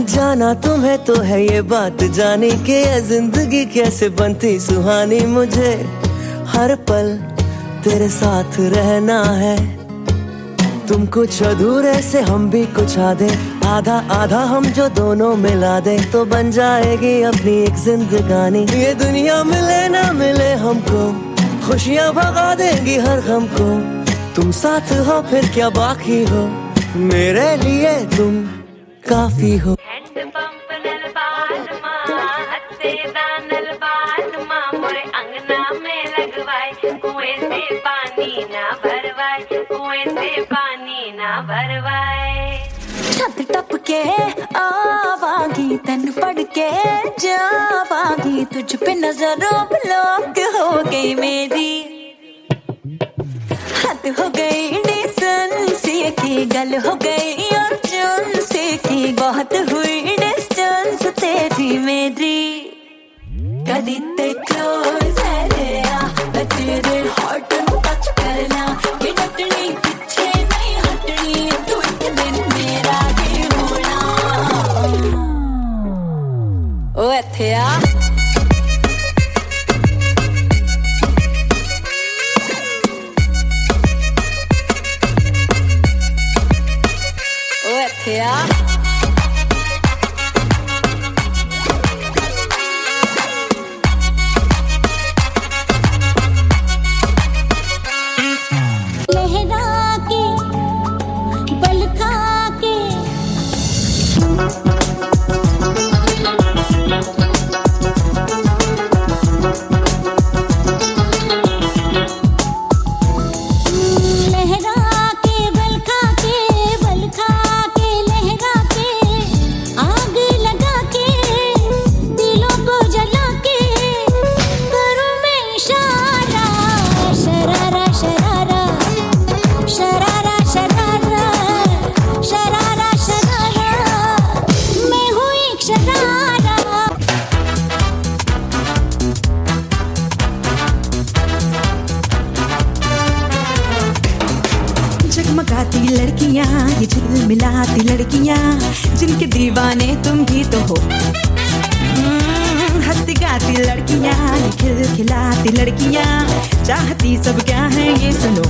जाना तुम्हें तो है ये बात जानी कि ये जिंदगी कैसे बनती सुहानी. मुझे हर पल तेरे साथ रहना है, तुम कुछ अधूरे से हम भी कुछ आधे, आधा आधा हम जो दोनों मिला दे तो बन जाएगी अपनी एक जिंदगानी. ये दुनिया मिले ना मिले हमको, खुशियाँ भगा देंगी हर गम को. तुम साथ हो फिर क्या बाकी हो, मेरे लिए तुम काफी हो. छत टप के आवागी तन पढ़ के जावागी, तुझ पे नजरों ब्लॉक हो गई मेरी. हद हो गई डिस्टेंस की, गल हो गई और चुन से की, बहुत हुई डिस्टेंस तेरी मेरी. कदी ते क्लोज है तेरा मैं तेरे हार्ट को टच करना, कि डटनी पीछे नहीं हटनी, तू एक दिन मेरा भी होना. ओ इत्थे आ. ओ इत्थे आ. जगमगाती लड़कियां, ये झिलमिलाती लड़कियां, जिनके दीवाने तुम भी तो हो. हंसती गाती लड़कियां, ये खिलखिलाती लड़कियां, चाहती सब क्या है ये सुनो.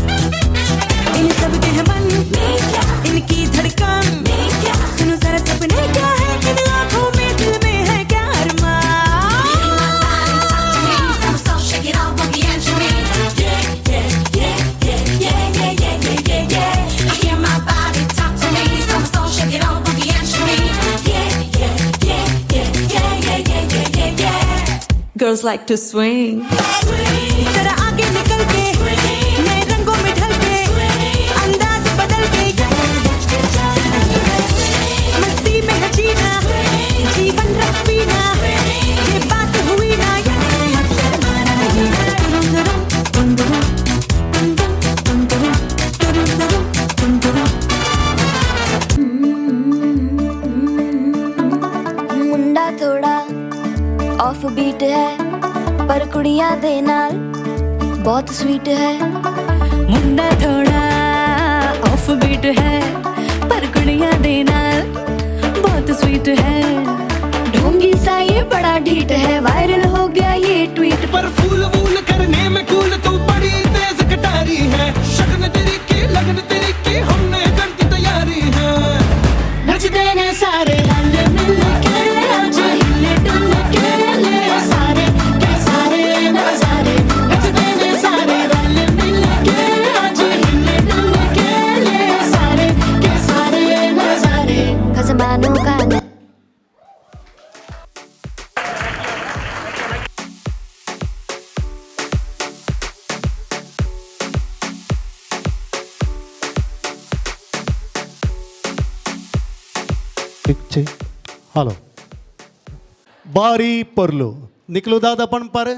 इन सब के मन इनकी धड़कन, सुनो जरा सपने क्या है इन आँखों में, दिल में है क्या अरमान. Girls like to swing. जरा आगे निकल के, नए रंगों में ढल के, अंदाज बदल के, मस्ती में है जीना, जीवन रस पीना, ये बात हुई ना. पर कुड़ियां दे नाल बहुत स्वीट है। मुंडा थोड़ा ऑफ बीट है पर कुड़ियां दे नाल बहुत स्वीट है। ढोंगी सा ये बड़ा ढीठ है, वायरल हो गया ये ट्वीट। पर फूल वूल करने में कूल तू बड़ी तेज कटारी है। शगन तेरी की लगन तेरी की हमने कर दी तैयारी है। नचते ने सारे रल मिल के आज हिले डुल के ले सारे के सारे नजारे। नचते ने सारे रल मिल के आज हिले डुल के ले सारे के सारे नजारे। खसमानों का हालो बारी परलो निकलो दादा पण पर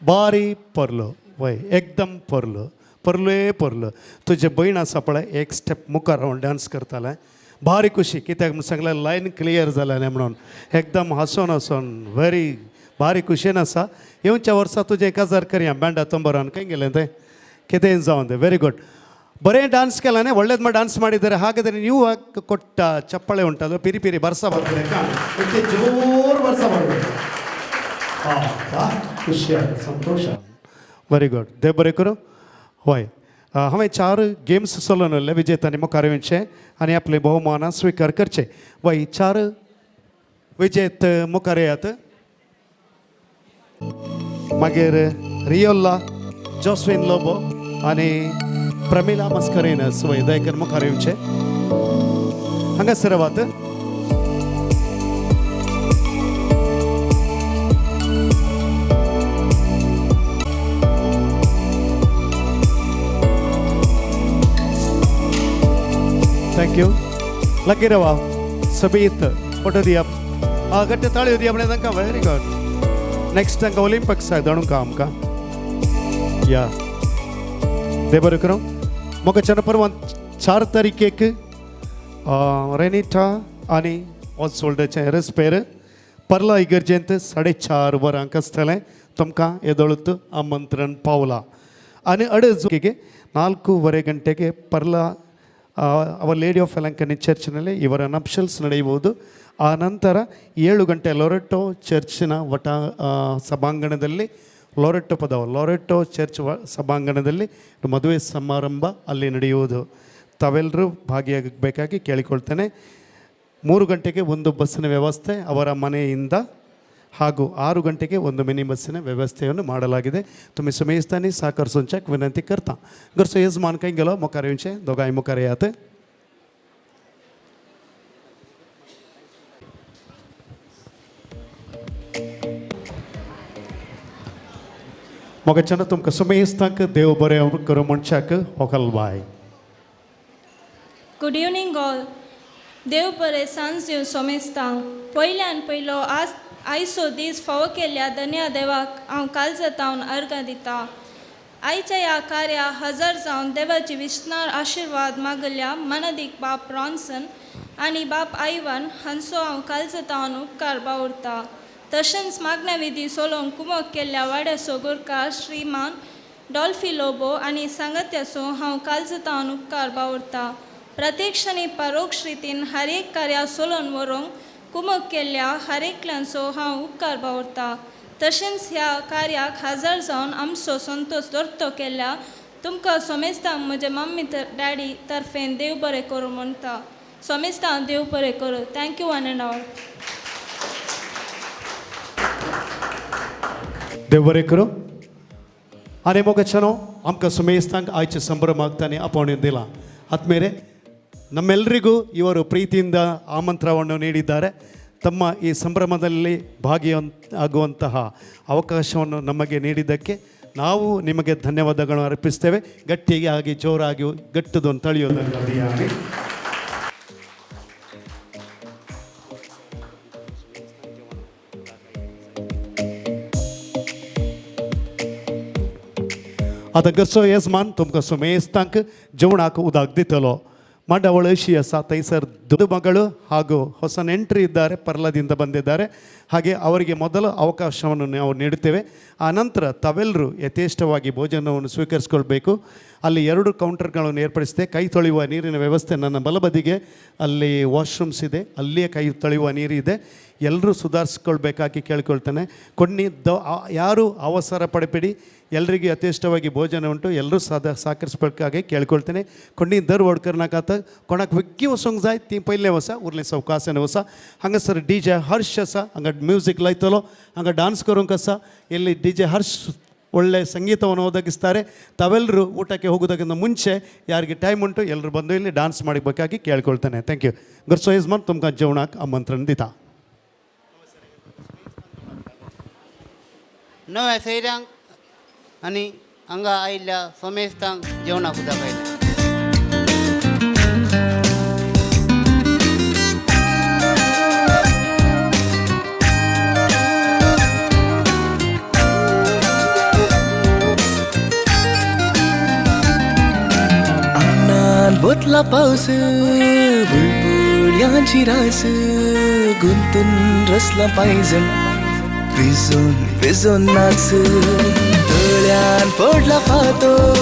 बारी परलो वय एकदम परलो परलोय परलो. तुझे बहीण आसा पळय एक स्टेप मुखार रावन डान्स करताले भारी खुशी कित्याक सगळें लायन क्लियर जालें म्हणून एकदम हसून हसून व्हेरी भारी खुशेन आसा. येवच्या वर्सा तुजें 1000 करया बँडा तंबोरान खंय गेलें तें कितें जावन तें व्हेरी गुड. ಬರೇ ಡ್ಯಾನ್ಸ್ ಕೇಳನೆ ಒಳ್ಳೇದು ಮಾಡಿ ಡ್ಯಾನ್ಸ್ ಮಾಡಿದ್ದಾರೆ. ಹಾಗಾದರೆ ನೀವು ಕೊಟ್ಟ ಚಪ್ಪಳೆ ಉಂಟಲ್ಲ ಪಿರಿ ಪಿರಿ ಬರ್ಸ ಬರ್ತದೆ ಜೋರು ಬರ್ಸ ಮಾಡಬೇಕು. ಖುಷಿ ಸಂತೋಷ व्हेरी गुड देव बरें करूं. होय हांवें 4 गेम्स चलोवन विजेता मुखार कार्यविचे आनी आपले भोवमान स्वीकार करचे. वय 4 विजेत मुखार येयात. मागीर रियोला जोस्विन लोबो आनी प्रमिला मस्करेनस वय दयकर मुखार येवचे. हांगासर वात थैंक यू लगे रवा सबीत फोटो दिया गट्टे ताळयो दिया अपने तांकां वेरी गुड. नेक्स्ट तांकां ओलिंपिक्स धाडूंक का आमकां या देव बरें करूं. म्हाका चनपर्वां 4 तारीखेक रेनिटा आनी ऑसवोल्डाचें रेस्पेर पर्ला इगर्जेंत 4:30 वरांक आसतलें. तुमकां येदोळूत आमंत्रण पावलां. आनी अडजुके 4 ಗಂಟೆಗೆ पर्ला ಅವರ್ ಲೇಡಿ ಆಫ್ ಎಲಂಕನಿ ಚರ್ಚ್ನಲ್ಲಿ ಇವರ ನಪ್ಷಲ್ಸ್ ನಡೆಯುವುದು. ಆ ನಂತರ 7 ಗಂಟೆ ಲೊರೆಟೋ ಚರ್ಚಿನ ಸಭಾಂಗಣದಲ್ಲಿ ಲೊರೆಟೋ ಚರ್ಚ್ ಸಭಾಂಗಣದಲ್ಲಿ ಮದುವೆ ಸಮಾರಂಭ ಅಲ್ಲಿ ನಡೆಯುವುದು. ತಾವೆಲ್ಲರೂ ಭಾಗಿಯಾಗಬೇಕಾಗಿ ಕೇಳಿಕೊಳ್ತೇನೆ. 3 ಗಂಟೆಗೆ ಒಂದು ಬಸ್ಸಿನ ವ್ಯವಸ್ಥೆ ಅವರ ಮನೆಯಿಂದ ಹಾಗೂ 6 ಗಂಟೆಗೆ ಒಂದು ಮಿನಿ ಬಸ್ಸಿನ ವ್ಯವಸ್ಥೆಯನ್ನು ಮಾಡಲಾಗಿದೆ. तुम्ही सुमेशतानी साखर सोंच्याक विनंती करता. घरचो येजमान खंय गेलो मुखार येवचें दोगांय मुखार येयात. मोगाच्यान तुमकां सुमेशतांक देव बरें करूं म्हणच्याक होकल बाय. Good evening all. देव बरें सांज दिवं सोमेस्तांक. पयल्यान पयलो आयचो दीस फावो केल्ल्या धन्या देवाक हांव काळजांतावन अर्गां दिता. आयच्या ह्या कार्याक हजर जावन देवाची विस्तार आशिर्वाद मागल्या मनदीक बाप रॉन्सन आनी बाप आयवान हांचो हांव काळजांतावन उपकार बावरता. तशेंच मागण्या विधी सोलोवंक कुमक केल्ल्या वाड्याचो गुरकार श्रीमान डॉल्फी लोबो आनी सांगात्याचो हांव काळजांतावन उपकार बावरता. प्रत्यक्ष आनी परोक्ष रितीन हर एक कार्या सोलोवन व्हरूंक कुमक केल्ल्या हर एकल्यांचो हांव उपकार बावरता. तशेंच ह्या कार्याक हजर जावन आमचो संतोश दर्तो केल्ल्या तुमकां सोमेस्तांक म्हजे मम्मी डॅडी तर्फेन देव बरें करूं म्हणटा. सोमेस्तांक देव बरें करूं. Thank you one and all. देव बरें करूं. आनी मोगाचनो आमकां सुमेस्तांक आयच्या ಸಂಭ್ರಮಕ್ಕೆ ತಾನೇ ಅಪ್ಪಣೆ ದಿಲ್ಲ. ಆದ್ಮೇಲೆ ನಮ್ಮೆಲ್ಲರಿಗೂ ಇವರು ಪ್ರೀತಿಯಿಂದ ಆಮಂತ್ರಣವನ್ನು ನೀಡಿದ್ದಾರೆ. ತಮ್ಮ ಈ ಸಂಭ್ರಮದಲ್ಲಿ ಭಾಗಿಯಾಗುವಂತಹ ಅವಕಾಶವನ್ನು ನಮಗೆ ನೀಡಿದ್ದಕ್ಕೆ ನಾವು ನಿಮಗೆ ಧನ್ಯವಾದಗಳನ್ನು ಅರ್ಪಿಸ್ತೇವೆ. ಗಟ್ಟಿಯಾಗಿ ಜೋರಾಗಿ ಗಟ್ಟುದನ್ನು ತಳೆಯೋದನ್ನು आता घरचो येजमान तुमकां सुमेस्तांक जेवणाक उदक दितलो. ಮಾಡವಳು ಶಿಯಸ ತೈಸರ್ ದುದು ಮಗಳು ಹಾಗೂ ಹೊಸ ನೆಂಟರು ಇದ್ದಾರೆ, ಪರ್ಲದಿಂದ ಬಂದಿದ್ದಾರೆ. ಹಾಗೆ ಅವರಿಗೆ ಮೊದಲ ಅವಕಾಶವನ್ನು ನಾವು ನೀಡುತ್ತೇವೆ. ಆನಂತರ ತಾವೆಲ್ಲರೂ ಯಥೇಷ್ಟವಾಗಿ ಭೋಜನವನ್ನು ಸ್ವೀಕರಿಸ್ಕೊಳ್ಬೇಕು. ಅಲ್ಲಿ 2 ಕೌಂಟರ್ಗಳನ್ನು ಏರ್ಪಡಿಸಿದೆ. ಕೈ ತೊಳೆಯುವ ನೀರಿನ ವ್ಯವಸ್ಥೆ ನನ್ನ ಬಲಬದಿಗೆ ಅಲ್ಲಿ ವಾಶ್ರೂಮ್ಸ್ ಇದೆ, ಅಲ್ಲಿಯೇ ಕೈ ತೊಳೆಯುವ ನೀರಿದೆ. ಎಲ್ಲರೂ ಸುಧಾರಿಸ್ಕೊಳ್ಬೇಕಾಗಿ ಕೇಳ್ಕೊಳ್ತಾನೆ. ಯಾರೂ ಅವಸರ ಪಡಬೇಡಿ, ಎಲ್ರಿಗೂ ಯಥೇಷ್ಟವಾಗಿ ಭೋಜನ ಉಂಟು, ಎಲ್ಲರೂ ಸಾಕರಿಸ್ಬೇಕಾಗಿ ಕೇಳ್ಕೊಳ್ತೇನೆ. ಕೊಂಡಿ दर वडकर नाका आता कोणाक विक्की वसोंक जाय ती पयले वसा, उरले सवकासान वसा. हांगासर DJ हर्ष आसा, हांगा म्युजीक लायतलो, हांगा डान्स करूंक आसा. ಇಲ್ಲಿ DJ ಹರ್ಷ್ ಒಳ್ಳೆ ಸಂಗೀತವನ್ನು ಒದಗಿಸ್ತಾರೆ. ತಾವೆಲ್ಲರೂ ಊಟಕ್ಕೆ ಹೋಗೋದಕ್ಕಿಂತ ಮುಂಚೆ ಯಾರಿಗೆ ಟೈಮ್ ಉಂಟು ಎಲ್ಲರೂ ಬಂದು ಇಲ್ಲಿ डान्स ಮಾಡಬೇಕಾಗಿ ಕೇಳ್ಕೊಳ್ತಾನೆ. Thank you. घरचो यजमान तुमकां जेवणाक आमंत्रण दिता. नव्या सैऱ्यांक आनी हांगा आयिल्ल्या सोमेस्तांक जेवणाक उदक आयलें. अन्नान बोतला पावस बुलबुल्यांची रास गुंतून रसला पायजण भिजून भिजून नाच तळ्यान पडला फातोर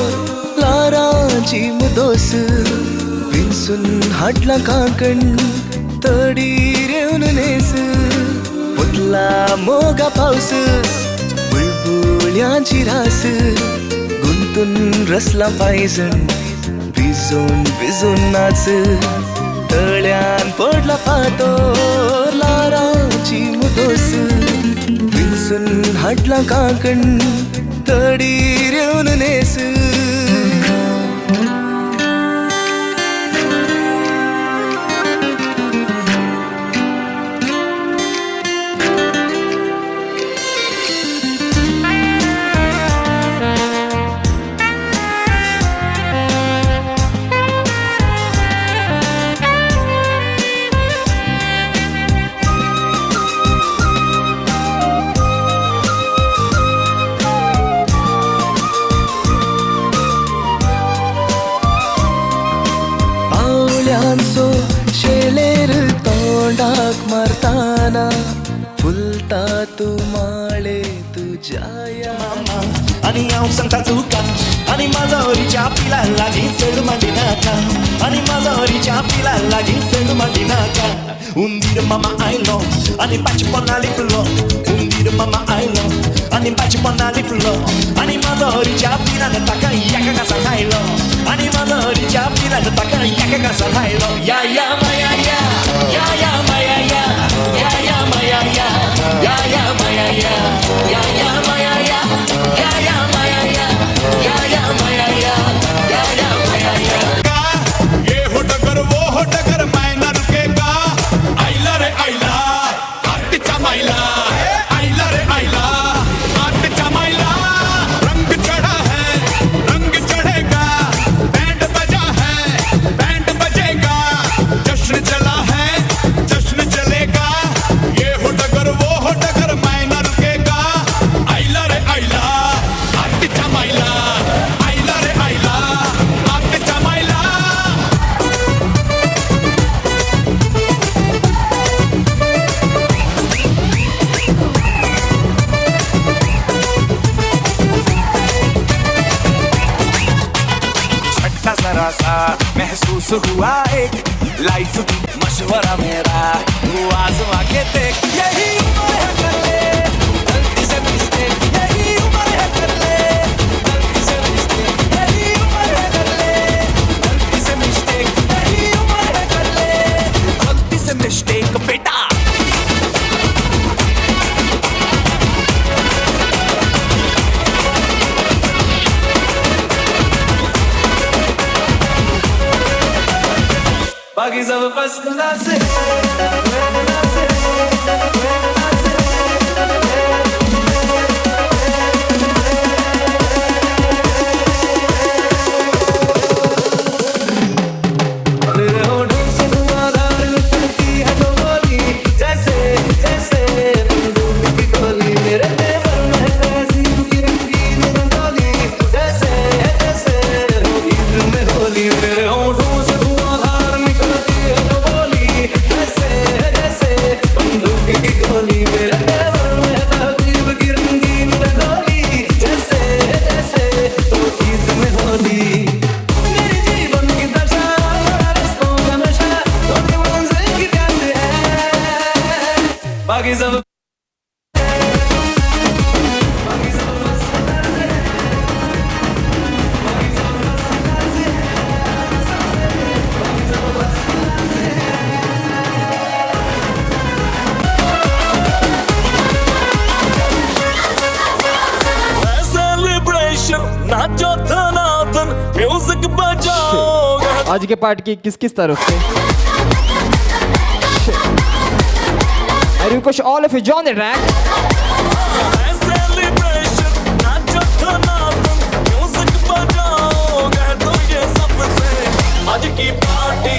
लारांची मुदोस विंसून हाडला कांकण तडी रेवन नेस बोतला मोगा पावस बुलबुल्यांची रास गुंतून रसला पायजण भिजून भिजून नाच तळ्यान पडला फातोर लारांची मुदोस विंसून हाडला कांकण तडी रेवन नेस शेलेर तोंडाक मारताना फुलता तू माळे तुझ्या आणि हांव सांगता तुका आणि माझा हरीच्या पिला लागीं चड मांडी नाका आणि माझा हरीच्या पिला लागीं चड मांडी नाका हुंदीर मामा आयलो आणि पांच पोन्ना लिपलो हुंदीर मामा आयलो आणि पांच पोन्ना लिपलो आणि माझा हरीच्या पिलान ताका एका कासा खायलो आणि माझा हरीच्या पिलान ताका एका कासा खायलो या या माया या या या माया या या या माया या या या माया या या या माया या या या माया या या या माया या या या माया या ये हो डगर वो हो डगर मैं न रुकेगा आइला रे आइला आटिचा माइला आइला रे आइला आटिचा माइला रंग चढ़ा है रंग चढ़ेगा बैंड बजा है बैंड बजेगा जश्न चला है जश्न चलेगा ये हो डगर वो हो डगर मैं न रुकेगा आइला रे आइला आटिचा माइला आइला रे आइला आटिचा माइला झटका जरा सा महसूस हुआ एक लाइफ मशवरा मेरा तू आजमा के देख यही उम्र है कर ले गलती से मिस्टेक यही उम्र है कर ले गलती से मिस्टेक यही उम्र है कर ले गलती से मिस्टेक यही उम्र है कर ले गलती से मिस्टेक बेटा बाकी सब फर्स्ट क्लास है जैसे जैसे मेरे तेवर में कैसी रंगीन रंगोली जैसे जैसे ईद में होली मेरे होठों से धुआं आज के पार्ट की किस तरफ से I request all of you join the track. आज की पार्टी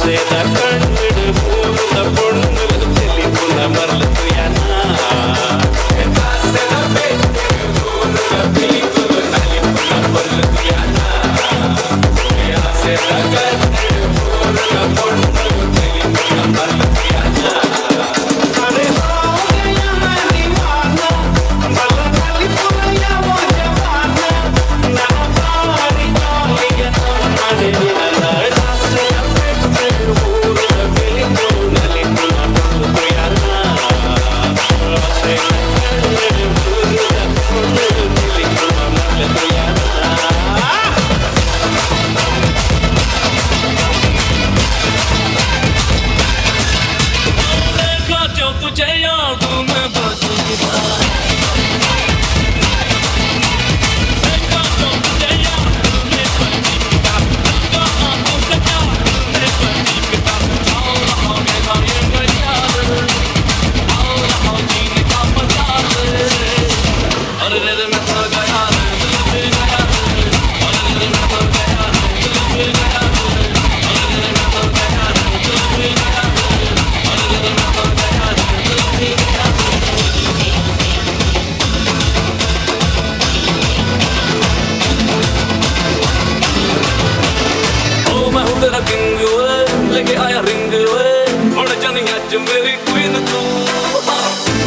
Hace la carne लाया रिंग ओए हुण जानी अज मेरी क्वीन तू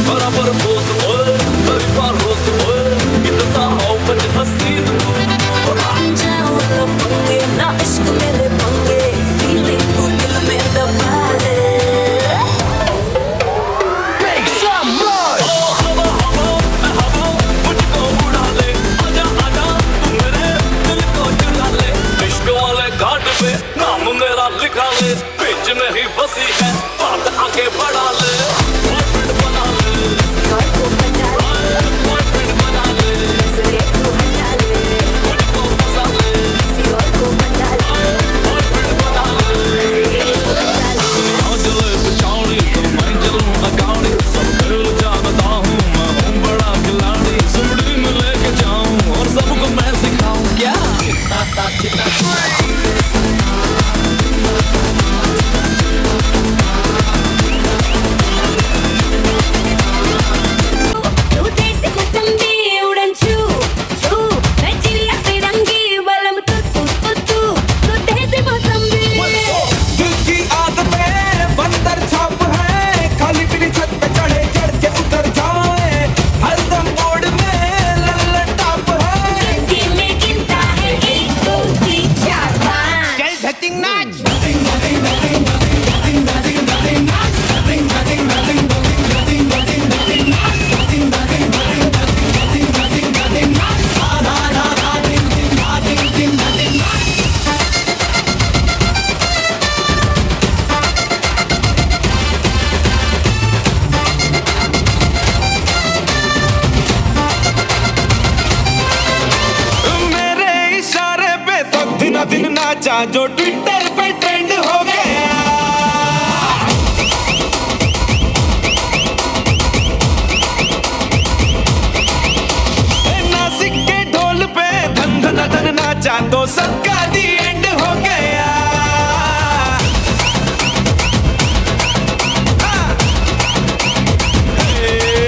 बराबर बोस ओए very far रोस ओए कितना हो बच हसीन तू पंगे ना इश्क मेरे पंगे फीलिंग को दिल में दबा ले make some noise ओ हवा हवा मैं हवा मुझको उड़ा ले आजा आजा तू मेरे दिल को चुरा ले इश्क वाले घाट पे नाम मेरा लिखा ले बीच में ही बसी है बात आगे बढ़ा ले बॉयफ्रेंड बना ले बॉयफ्रेंड बना ले मुझको फंसा ले बॉयफ्रेंड बना ले आंचल से चावड़ी तो मैं चलूं अकाउंटी सब खेल जानता हूँ मैं हूँ बड़ा खिलाड़ी सुमड़ी में लेके जाऊं और सबको मैं सिखाऊं क्या तू देसी मौसमी उड़न छू छू मैं चिड़िया तिरंगी बलम तू देसी मौसमी दिल की आदतें बंदर छाप है खाली पीली छत पे चढ़े चढ़ के उतर जाए हरदम मोड़ में लल्लन टाप है दिल में गिनता है 1 2 3 4 5 चल धतिंग नाच मेरे इशारे पे तो दिन दिन नाचा जो ट्विटर पे ट्रेंड हो गया नासिक के ढोल पे धन धन धन नाचा तो सबका दी एंड हो गया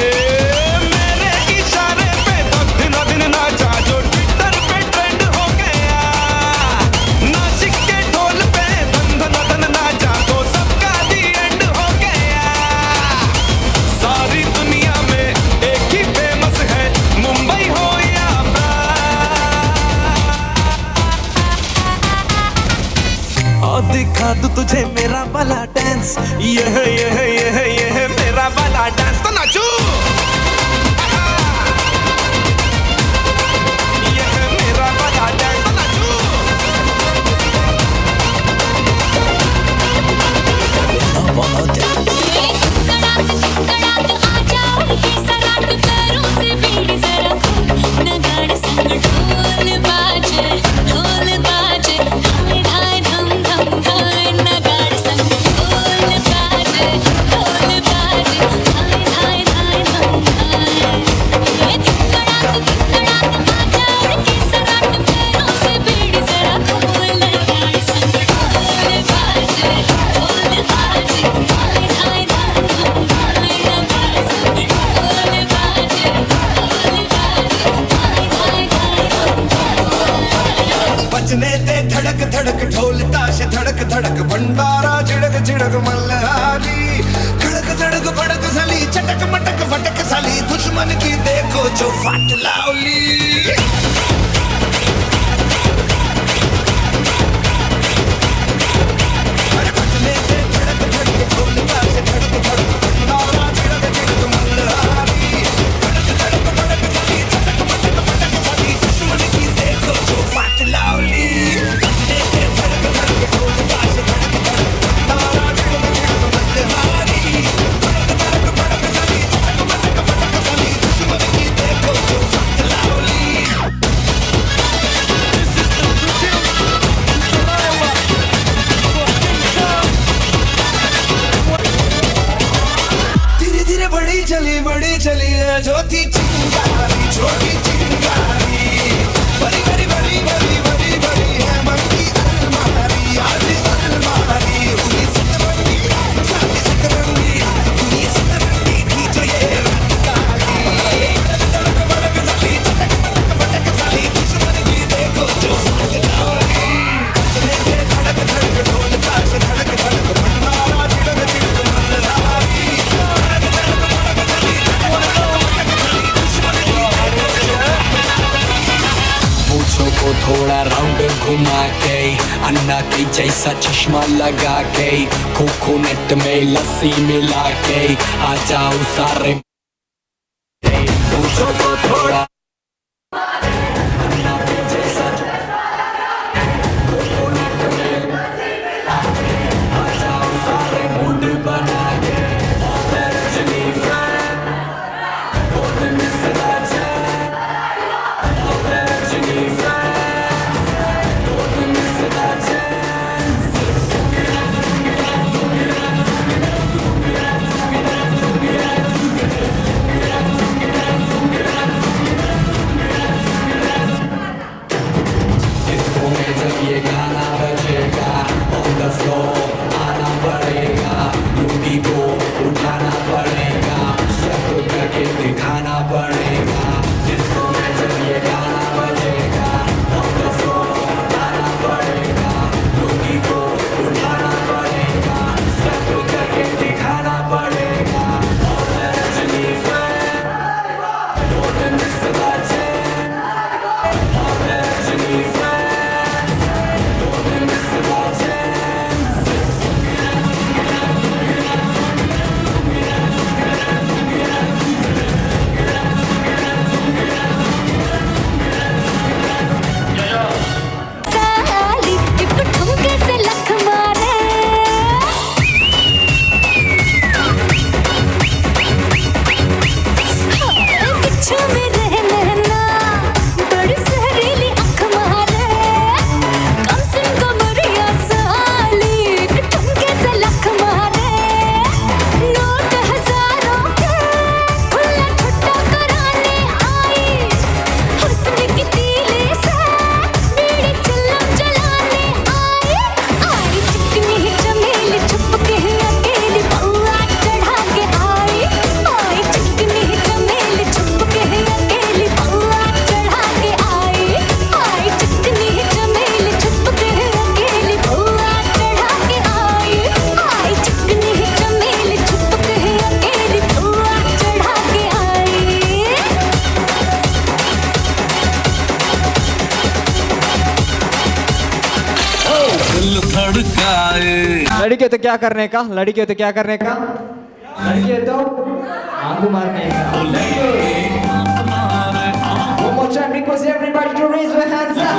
मेरे इशारे पे तो दिन दिन नाचा जो ट्विटर पे ट्रेंड हो गया नासिक के ढोल पे धन धन धन नाचा तो सबका दी एंड हो गया सारी दुनिया में एक ही फेमस है मुंबई हो या और दिखा दूं तुझे मेरा वाला डांस ये मेरा वाला डांस तो नाचू ये मेरा वाला डांस तो नाचू बजने दे धड़क धड़क ढोल ताश धड़क धड़क भंडारा झिड़क झिड़क मल्हारी खड़क धड़क भड़क साली चटक मटक फटक साली दुश्मन की देखो जो फाट लाउली बड़ी चली है जो थी चिंगारी छोटी चिंगारी बड़ी बड़ी बड़ी बड़ी बड़ी बड़ी है मन की अलमारी आज अलमारी हुई सतरंगी साथी सतरंगी हुई सतरंगी थी जो ये रंगारी धड़क भड़क साली चटक भटक साली दुश्मन की देखो जो साथ लाओगी धड़क धड़क ढोल ताश धड़क धड़क थोड़ा राउंड घुमा के, अन्ना के जैसा चश्मा लगा के, कोकोनट में लस्सी मिला के, आ जाओ सारे पूछो तो थोड़ा अन्ना के जैसा कोकोनट में लस्सी मिला के, आ जाओ सारे मूड बना के, रजनी फैन बोलते में सदा चैन, रजनी फैन बोलते में सदा चैन। जब ये गाना बजेगा on the floor आना पड़ेगा, यूटी को उठाना पड़ेगा, स्टेप करके दिखाना पड़ेगा। जिसको में जब ये गाना बजेगा on the floor आना पड़ेगा, यूटी को उठाना पड़ेगा, स्टेप करके दिखाना पड़ेगा। रजनी फैन बोलते में सदा चैन, रजनी फैन साली एक ठुमके से लख मारे, किच्छु में रहना बड़ी सहरीली अख मारे, कम सुन को मरिया साली एक ठुमके से लख मारे, नोट हजारों के खुला छुट्टा कराने आई, हुस्न की तीली से बीड़ी चिल्लम जलाने आई, चिकनी चमेली छुप के अकेली बउआ चढ़ा के आई, चिकनी चमेली छुप के अकेली बउआ चढ़ा के आई, चिकनी चमेली छुप के अकेली बउआ चढ़ा के आई, चिकनी चमेली छुप के अकेली बउआ चढ़ा के आई। दिल धड़काए। लड़की हो तो क्या करने का, लड़की हो तो क्या करने का, लड़की हो तो आंखों मारने का। One more time, request everybody to raise their hands up.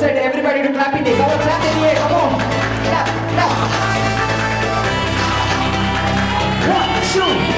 said everybody to clap in it. Come on, clap in it. Come on. Clap, clap. 1, 2.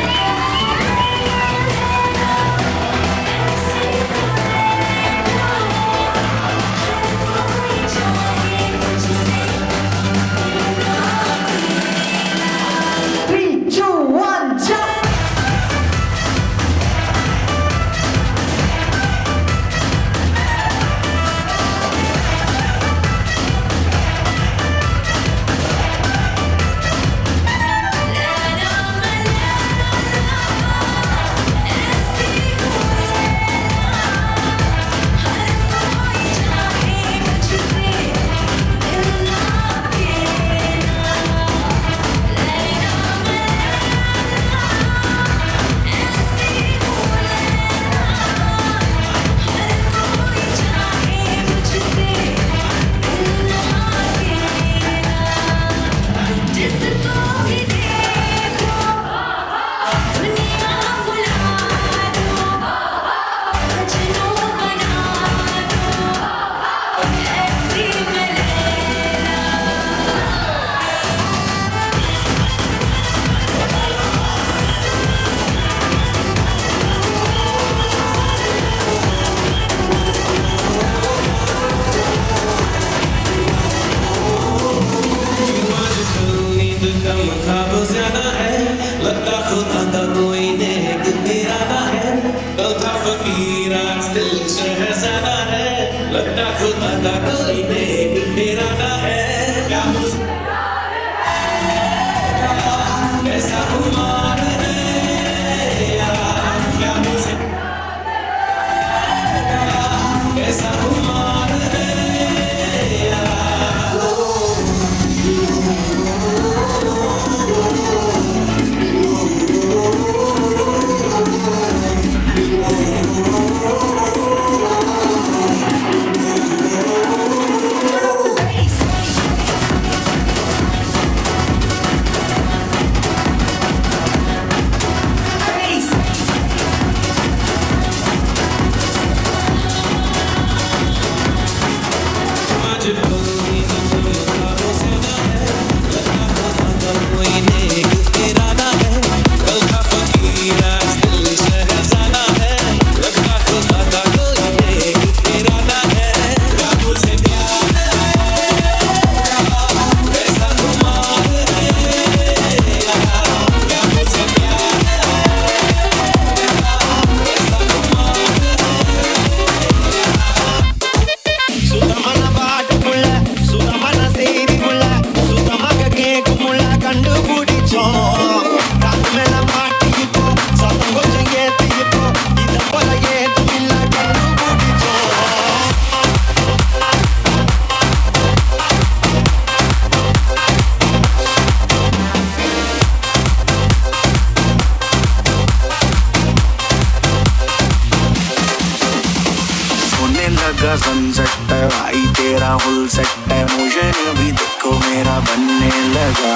Sunset है भाई तेरा फुल सेट है मुझे भी देखो मेरा बनने लगा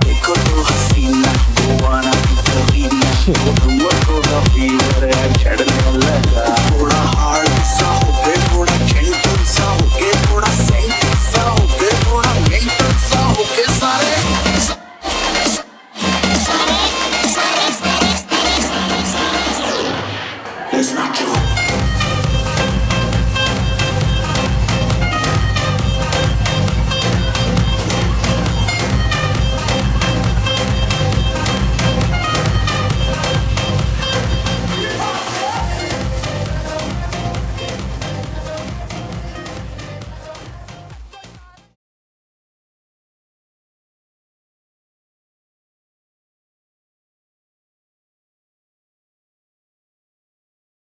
देखो तो हसीना दीवाना करीना तुम को फीवर है चढ़ने लगा